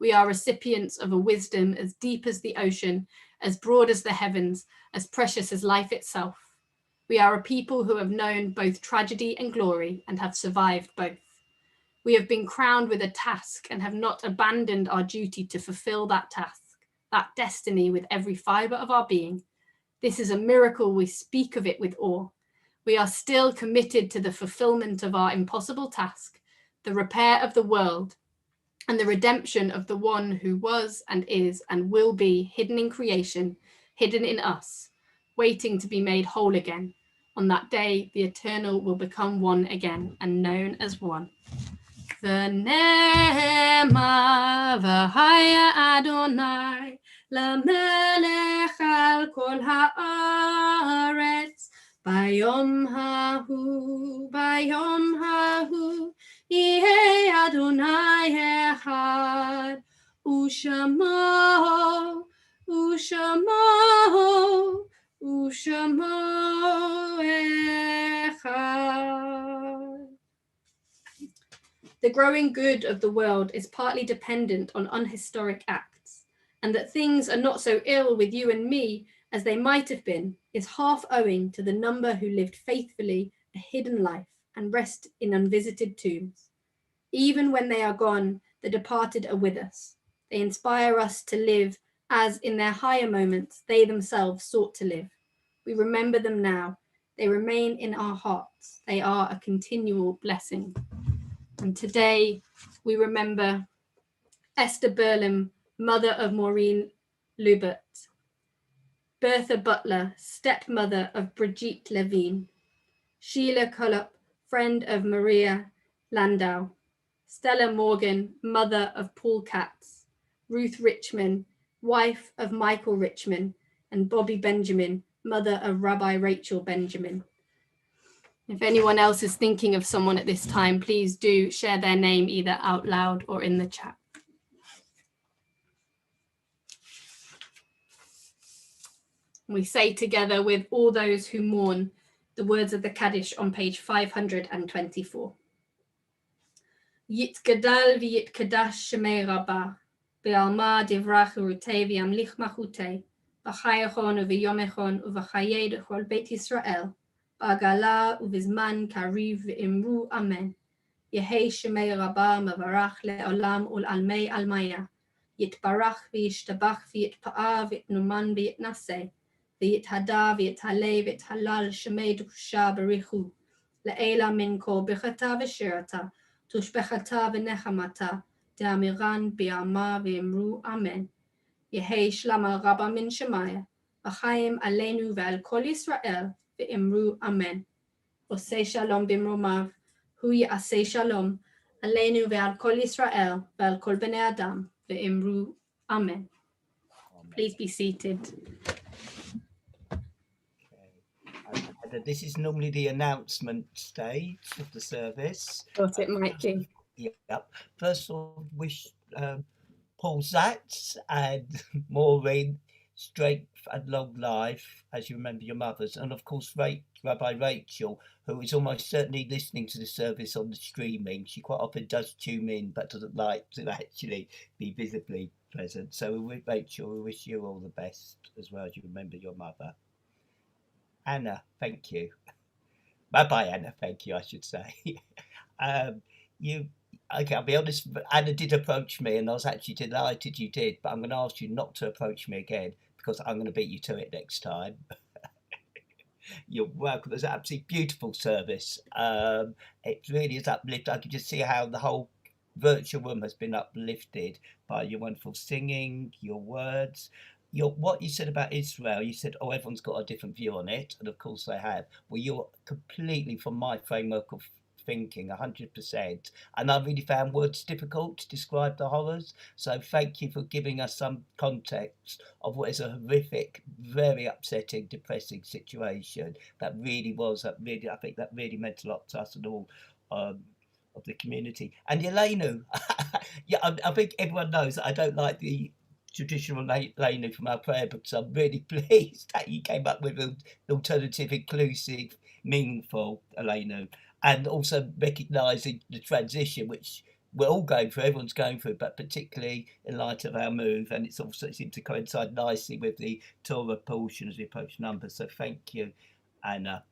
We are recipients of a wisdom as deep as the ocean, as broad as the heavens, as precious as life itself. We are a people who have known both tragedy and glory and have survived both. We have been crowned with a task and have not abandoned our duty to fulfill that task, that destiny with every fiber of our being. This is a miracle. We speak of it with awe. We are still committed to the fulfillment of our impossible task, the repair of the world, and the redemption of the one who was and is and will be hidden in creation, hidden in us, waiting to be made whole again. On that day, the eternal will become one again and known as one. V'nema v'haya Adonai l'melech al kol haaretz. Bayom hahu, Yehei Adonai echad, Ushamo echad. The growing good of the world is partly dependent on unhistoric acts, and that things are not so ill with you and me as they might have been is half owing to the number who lived faithfully a hidden life and rest in unvisited tombs. Even when they are gone, the departed are with us. They inspire us to live as in their higher moments they themselves sought to live. We remember them now. They remain in our hearts. They are a continual blessing. And today we remember Esther Berlin, mother of Maureen Lubert, Bertha Butler, stepmother of Brigitte Levine, Sheila Cullop, friend of Maria Landau, Stella Morgan, mother of Paul Katz, Ruth Richman, wife of Michael Richman, and Bobby Benjamin, mother of Rabbi Rachel Benjamin. If anyone else is thinking of someone at this time, please do share their name either out loud or in the chat. We say together with all those who mourn the words of the Kaddish on page 524. Yitgadal v'yitkadash shemei Rabbah, be'alma divrach urutei v'yamlich machutei, b'chayachon u'v'yomechon u'v'chayei d'chol Beit Yisrael, b'agala u'v'zman kariv v'imru amen. Yehei shemei Rabbah mevarach le'olam ul'almei almaya, yitbarach v'yishtabach v'yitpa'a v'yitnuman v'yitnaseh, v'yithada v'yithale v'yithalal shemei drusha berichu, le'ela min kol bichata v'shirata, tushbechata v'nechamata, de'amiran bi'ama v'imru amen. Yehei shlama rabba min shemaya, v'chaim aleinu ve'al kol Yisrael v'imru amen. Osei shalom b'imromav, hu ya'asei shalom, aleinu ve'al kol Yisrael ve'al kol bnei adam v'imru amen. Please be seated. this is normally the announcement stage of the service. Thought it might be. Yep. First of all, wish Paul Zatz and Maureen strength and long life as you remember your mothers, and of course Rabbi Rachel, who is almost certainly listening to the service on the streaming. She quite often does tune in but doesn't like to actually be visibly present. So with Rachel, we wish you all the best as well as you remember your mother. Anna, thank you. Bye Anna, thank you I should say. Okay, I'll be honest, Anna did approach me and I was actually delighted you did, but I'm going to ask you not to approach me again because I'm going to beat you to it next time. You're welcome. It was an absolutely beautiful service. It really is uplifted. I can just see how the whole virtual room has been uplifted by your wonderful singing, your words. What you said about Israel, you said, oh, everyone's got a different view on it, and of course they have. Well, you're completely from my framework of thinking 100%, and I really found words difficult to describe the horrors, so thank you for giving us some context of what is a horrific, very upsetting, depressing situation that really was, I think that really meant a lot to us and all of the community. And Elenu, yeah, I think everyone knows that I don't like the traditional Elenu from our prayer books. I'm really pleased that you came up with an alternative, inclusive, meaningful Elenu. And also recognising the transition, which we're all going through, everyone's going through, but particularly in light of our move, and it's also it seems to coincide nicely with the Torah portion as we approach numbers. So thank you, Anna.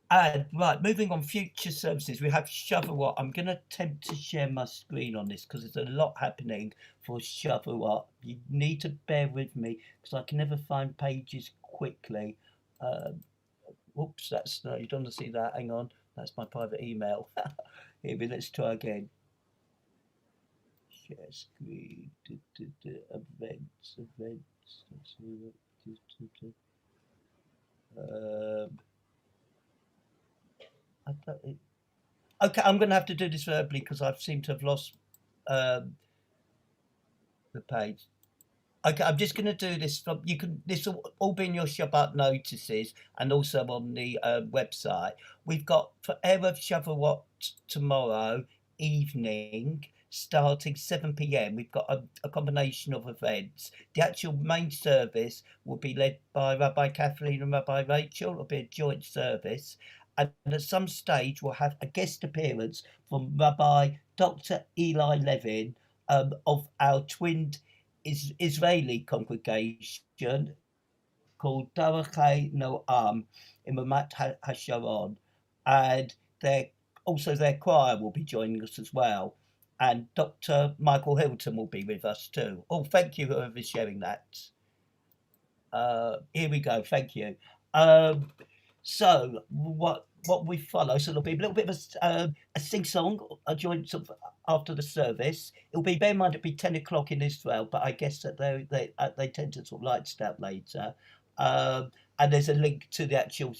And right, moving on, future services, we have Shavuot. I'm going to attempt to share my screen on this because there's a lot happening for Shavuot. You need to bear with me because I can never find pages quickly. Oops, that's no, you don't want to see that. Hang on. That's my private email. Here, let's try again. Share screen. Events. Let's see okay, I'm going to have to do this verbally because I seem to have lost the page. Okay, I'm just going to do this. This will all be in your Shabbat notices and also on the website. We've got for Erev Shavuot tomorrow evening, starting 7 p.m. We've got a combination of events. The actual main service will be led by Rabbi Kathleen and Rabbi Rachel. It'll be a joint service. And at some stage, we'll have a guest appearance from Rabbi Dr. Eli Levin of our twinned Israeli congregation called Darachei Noam in Ramat HaSharon, and their choir will be joining us as well, and Dr. Michael Hilton will be with us too. Oh, thank you whoever's sharing that. Here we go. Thank you. So what we follow, so there'll be a little bit of a sing-song, a joint sort of after the service. It'll be, bear in mind, it'll be 10 o'clock in Israel, but I guess that they tend to sort of light start later. And there's a link to the actual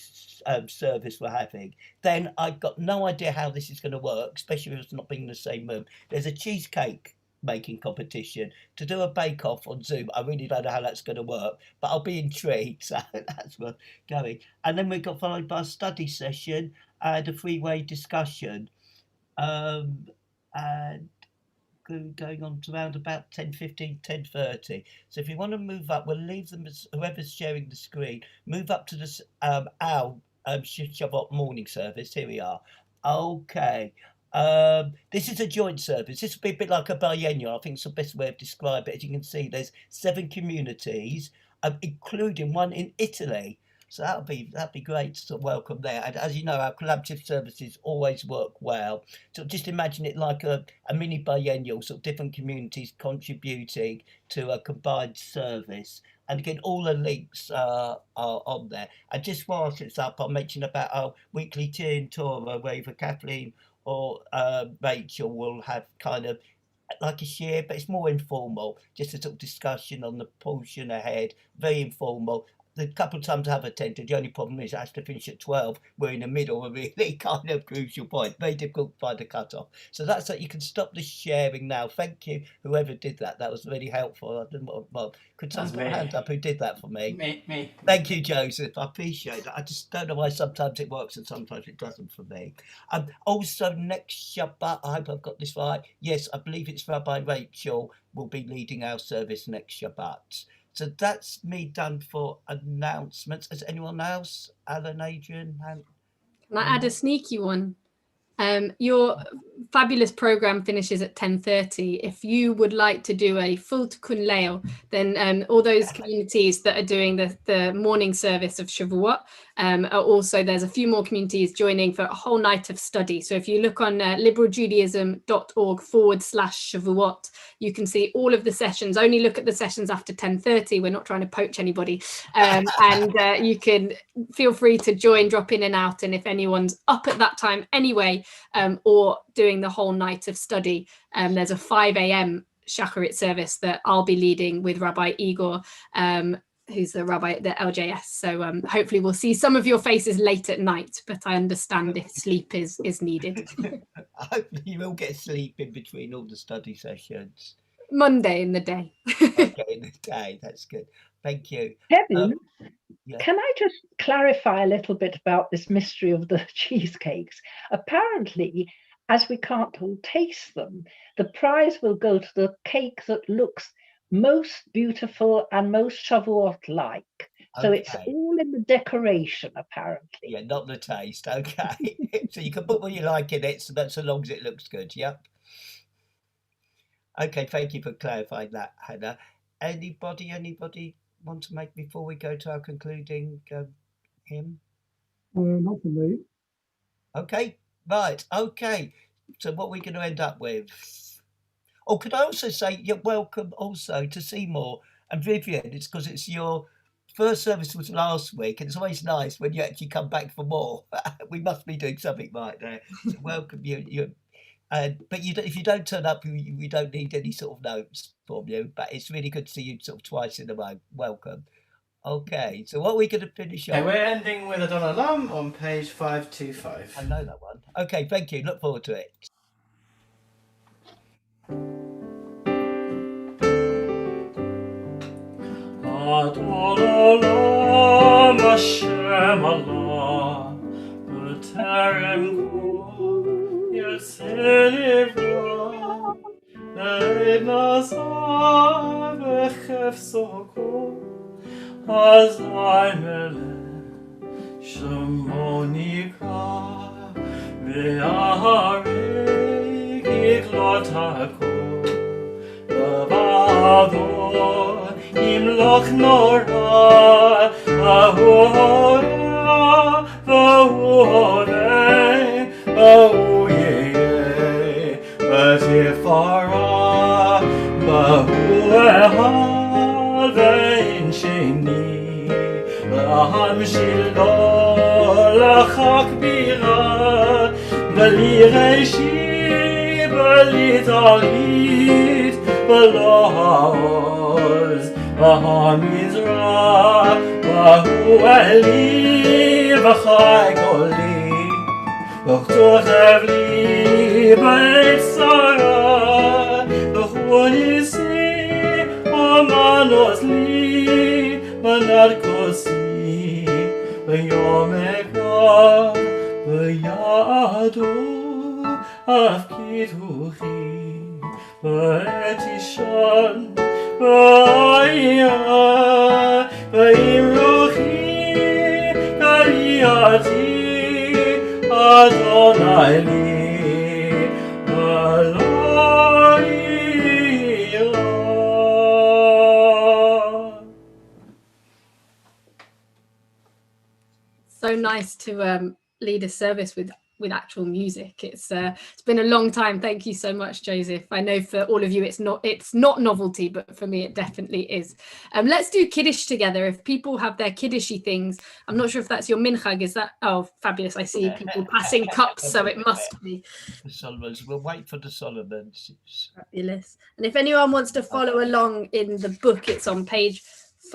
service we're having. Then I've got no idea how this is going to work, especially if it's not being in the same room. There's a cheesecake making competition to do a bake-off on Zoom. I really don't know how that's going to work, but I'll be intrigued, so that's what's going. And then we got followed by a study session and a three-way discussion, and going on to around about 10:15, 10:30. So if you want to move up, we'll leave them as whoever's sharing the screen. Move up to this our Shabbat morning service. Here we are. Okay. This is a joint service. This will be a bit like a biennial. I think it's the best way of describing it. As you can see, there's 7 communities, including one in Italy. So that'd be great to welcome there. And as you know, our collaborative services always work well. So just imagine it like a mini biennial, sort of different communities contributing to a combined service. And again, all the links are on there. And just whilst it's up, I'll mention about our weekly tea and Torah, where either Kathleen or Rachel will have kind of like a share, but it's more informal, just a sort of discussion on the portion ahead, very informal. the couple of times I've attended, the only problem is it has to finish at 12. We're in the middle of a really kind of crucial point. Very difficult to find a cut-off. So that's that. You can stop the sharing now. Thank you, whoever did that. That was really helpful. I didn't, well, could someone put a hand up who did that for me? Me. Thank you, Joseph. I appreciate it. I just don't know why sometimes it works and sometimes it doesn't for me. Also, next Shabbat, I hope I've got this right. Yes, I believe it's Rabbi Rachel will be leading our service next Shabbat. So that's me done for announcements. Has anyone else? Alan, Adrian? Can I add a sneaky one? Your fabulous program finishes at 10:30. If you would like to do a full tikkun leil, then all those communities that are doing the morning service of Shavuot, are also, there's a few more communities joining for a whole night of study. So if you look on liberaljudaism.org/Shavuot, you can see all of the sessions. Only look at the sessions after 10:30. We're not trying to poach anybody. And you can feel free to join, drop in and out. And if anyone's up at that time anyway, or doing the whole night of study, there's a 5 a.m. Shacharit service that I'll be leading with Rabbi Igor, who's the rabbi at the LJS. So hopefully we'll see some of your faces late at night, but I understand if sleep is needed. Hopefully you will get sleep in between all the study sessions. Monday in the day. Okay, in the day. That's good. Thank you. Kevin, yeah. Can I just clarify a little bit about this mystery of the cheesecakes? Apparently, as we can't all taste them, the prize will go to the cake that looks most beautiful and most Shavuot-like. So it's all in the decoration, apparently. Yeah, not the taste. Okay. So you can put what you like in it, so that's so long as it looks good. Yep. Okay, thank you for clarifying that, Hannah. Anybody want to make before we go to our concluding hymn? Not for me. Okay, right. Okay. So what are we going to end up with? Oh, could I also say you're welcome also to Seymour and Vivian. It's because it's your first service was last week, and it's always nice when you actually come back for more. We must be doing something right there. So welcome you. But if you don't turn up, we don't need any sort of notes from you. But it's really good to see you sort of twice in a row. Welcome. Okay, so what are we going to finish on? Okay, we're ending with Adon Olam on page 525. I know that one. Okay, thank you. Look forward to it. Adon Olam Hashem Allah B'terem kol Yirtzeh Nivra Le'ed Nazar V'chefso kol Azai Melech Shemo Nikra Ve'aharei Yiklot HaKol Levado Yimloch Nora Ahu Hora V'ahu Horei V'ahu Yeh V'tifara V'ahu Ehad Ve'in Sheni V'hamshilo L'chak Bira V'li Reshi V'li Talit V'lo Ha'oz V'hamizra V'hu Eli V'chai Koli V'chtochev li B'et Sarah V'hu Nisi Amanos li V'narkosi V'yom Ekra V'yado Afkituchi V'et Ishan V'aya V'imruchi Kariyati Adonai li So nice to lead a service with actual music. It's been a long time. Thank you so much, Joseph. I know for all of you it's not novelty, but for me it definitely is. Let's do Kiddush together. If people have their Kiddushy things, I'm not sure if that's your minchag. Is that? Oh, fabulous. I see people passing cups, so it must be. The Solomons. We'll wait for the Solomons. Fabulous. And if anyone wants to follow along in the book, it's on page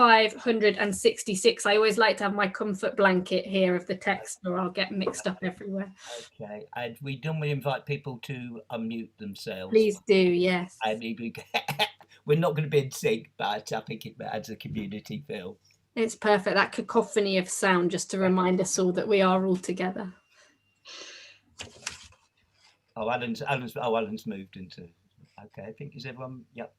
566. I always like to have my comfort blanket here of the text, or I'll get mixed up everywhere. Okay, and we normally invite people to unmute themselves. Please do, yes. I mean, we're not going to be in sync, but I think it adds a community feel. It's perfect, that cacophony of sound, just to remind us all that we are all together. Oh, Alan's moved into. Okay, I think is everyone. Yep.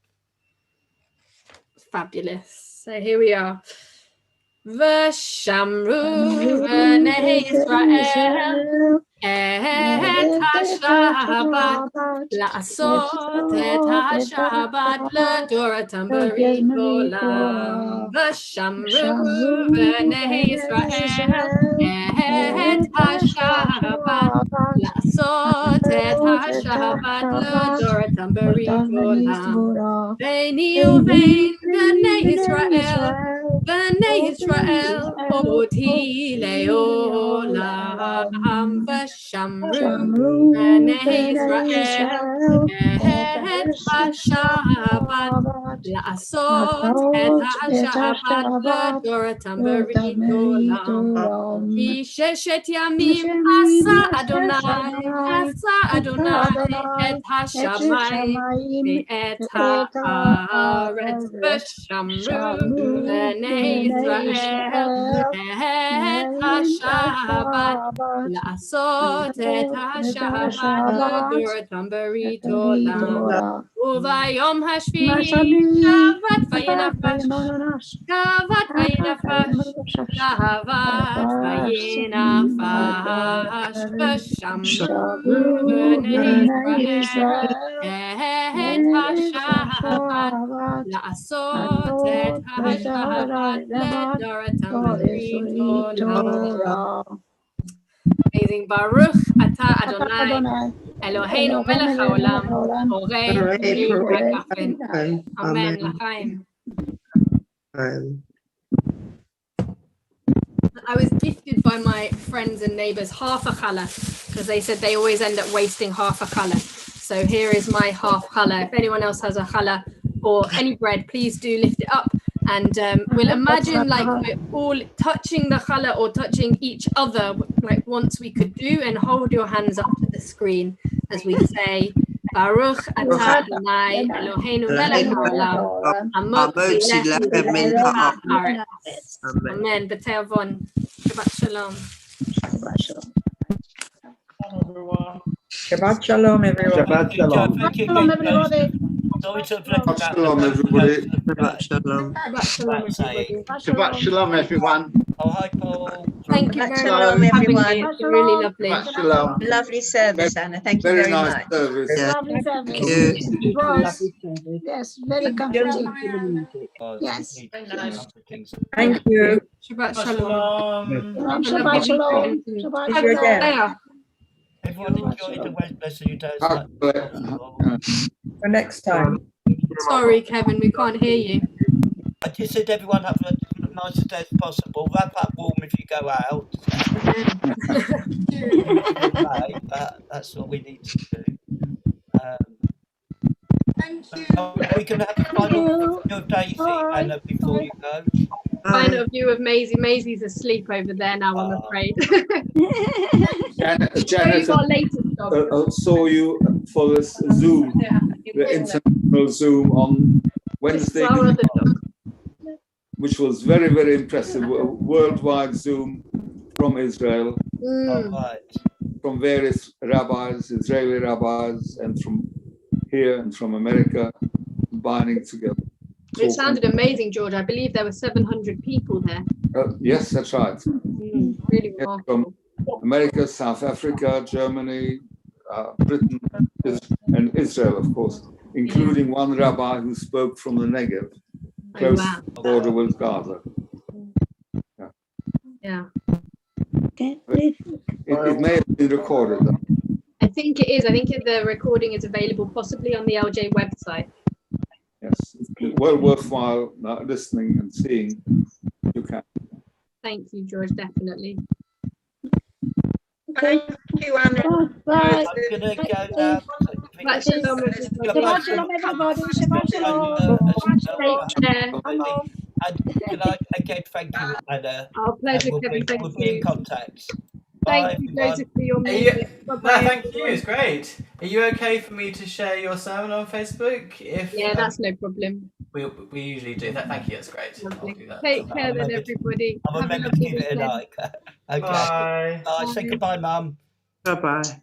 Fabulous. So here we are. V'shamru b'nei Israel et ha-Shabbat la'asot et ha-Shabbat l'doratam b'rit olam. V'shamru b'nei Israel et ha-Shabbat la'asot et ha-Shabbat l'doratam b'rit olam. Veini uvein b'nei Israel B'nei Yisrael oti le'olam v'shamru b'nei Yisrael et ha-Shabbat la'asot et ha-Shabbat l'doratam b'rit olam. Ki sheshet yamim asa Adonai et ha-shamayim ve'et ha'aretz v'shamru b'nei Israel et ha-Shabbat la'asot et ha-Shabbat l'doratam b'rit olam. Uvayom hashvi'i Shabbat vayinafash Shabbat vayinafash v'shamru b'nei Israel et ha-Shabbat la'asot et ha-Shabbat l'doratam b'rit olam. Amazing. Baruch atah Adonai Eloheinu melech haolam borei ha'gafen. Amen. L'chaim. I was gifted by my friends and neighbours half a challah because they said they always end up wasting half a challah. So here is my half challah. If anyone else has a challah or any bread, please do lift it up. And we'll imagine like we're all touching the challah or touching each other, like once we could do, and hold your hands up to the screen as we say, Baruch atah Adonai Eloheinu melech haolam hamotzi lechem min ha'aretz. Amen. B'te'avon. Shabbat shalom. Shabbat shalom. Shabbat shalom, everyone. Shabbat shalom. Thank you, Shalom, everybody. Sorry to Shabbat shalom, everybody. Shabbat shalom. Shabbat shalom, everybody. Shabbat shalom, everyone. Oh, hi, Paul. Thank you Shabbat very shalom, much for having everyone. me. It's been really lovely. Shabbat shalom. Lovely service, Anna. Thank you very nice much. service. Lovely service. Thank you. It was. Yes, very comforting. Yes. Thank you. Shabbat shalom. Shabbat shalom. Shabbat shalom. Everyone enjoy the rest of your day. For next time. Sorry, Kevin, we can't hear you. I just said everyone have a nice day as possible. Wrap up warm if you go out. That's what we need to do. We can have a final view of Daisy, Anna, before you go. Final view of Maisie. Maisie's asleep over there now, I'm afraid. Janet, saw you for this Zoom, the international Zoom on Wednesday, which was very, very impressive. A worldwide Zoom from Israel, from various rabbis, Israeli rabbis, and from here and from America, combining together. It sounded amazing, George. I believe there were 700 people there. Yes, that's right. Really Yes, remarkable. from America, South Africa, Germany, Britain, and Israel, of course, including one rabbi who spoke from the Negev, close to the border with Gaza. Yeah. It may have been recorded, though. I think it is. I think the recording is available possibly on the LJ website. Yes, it's well worthwhile listening and seeing. You can. Thank you, George, definitely. Thank you, Anna. Bye. I'm gonna go now. Shabbat shalom, everybody. Shabbat shalom, everybody. Shabbat shalom. Take care. And can I again thank you, Anna? Our pleasure, and Kevin. Thank we'll be in you. contact. Bye, Thank you, everyone. Joseph, for your Are music. you, no, Bye-bye, thank you. everyone. It's great. Are you okay for me to share your sermon on Facebook? If Yeah, that's no problem. we usually do that. Thank you. That's great. I'll do that. Take care then, everybody. I'll Have a remember to lovely give it a weekend. like. Okay. Bye. Bye. Say goodbye, Mum. Bye bye.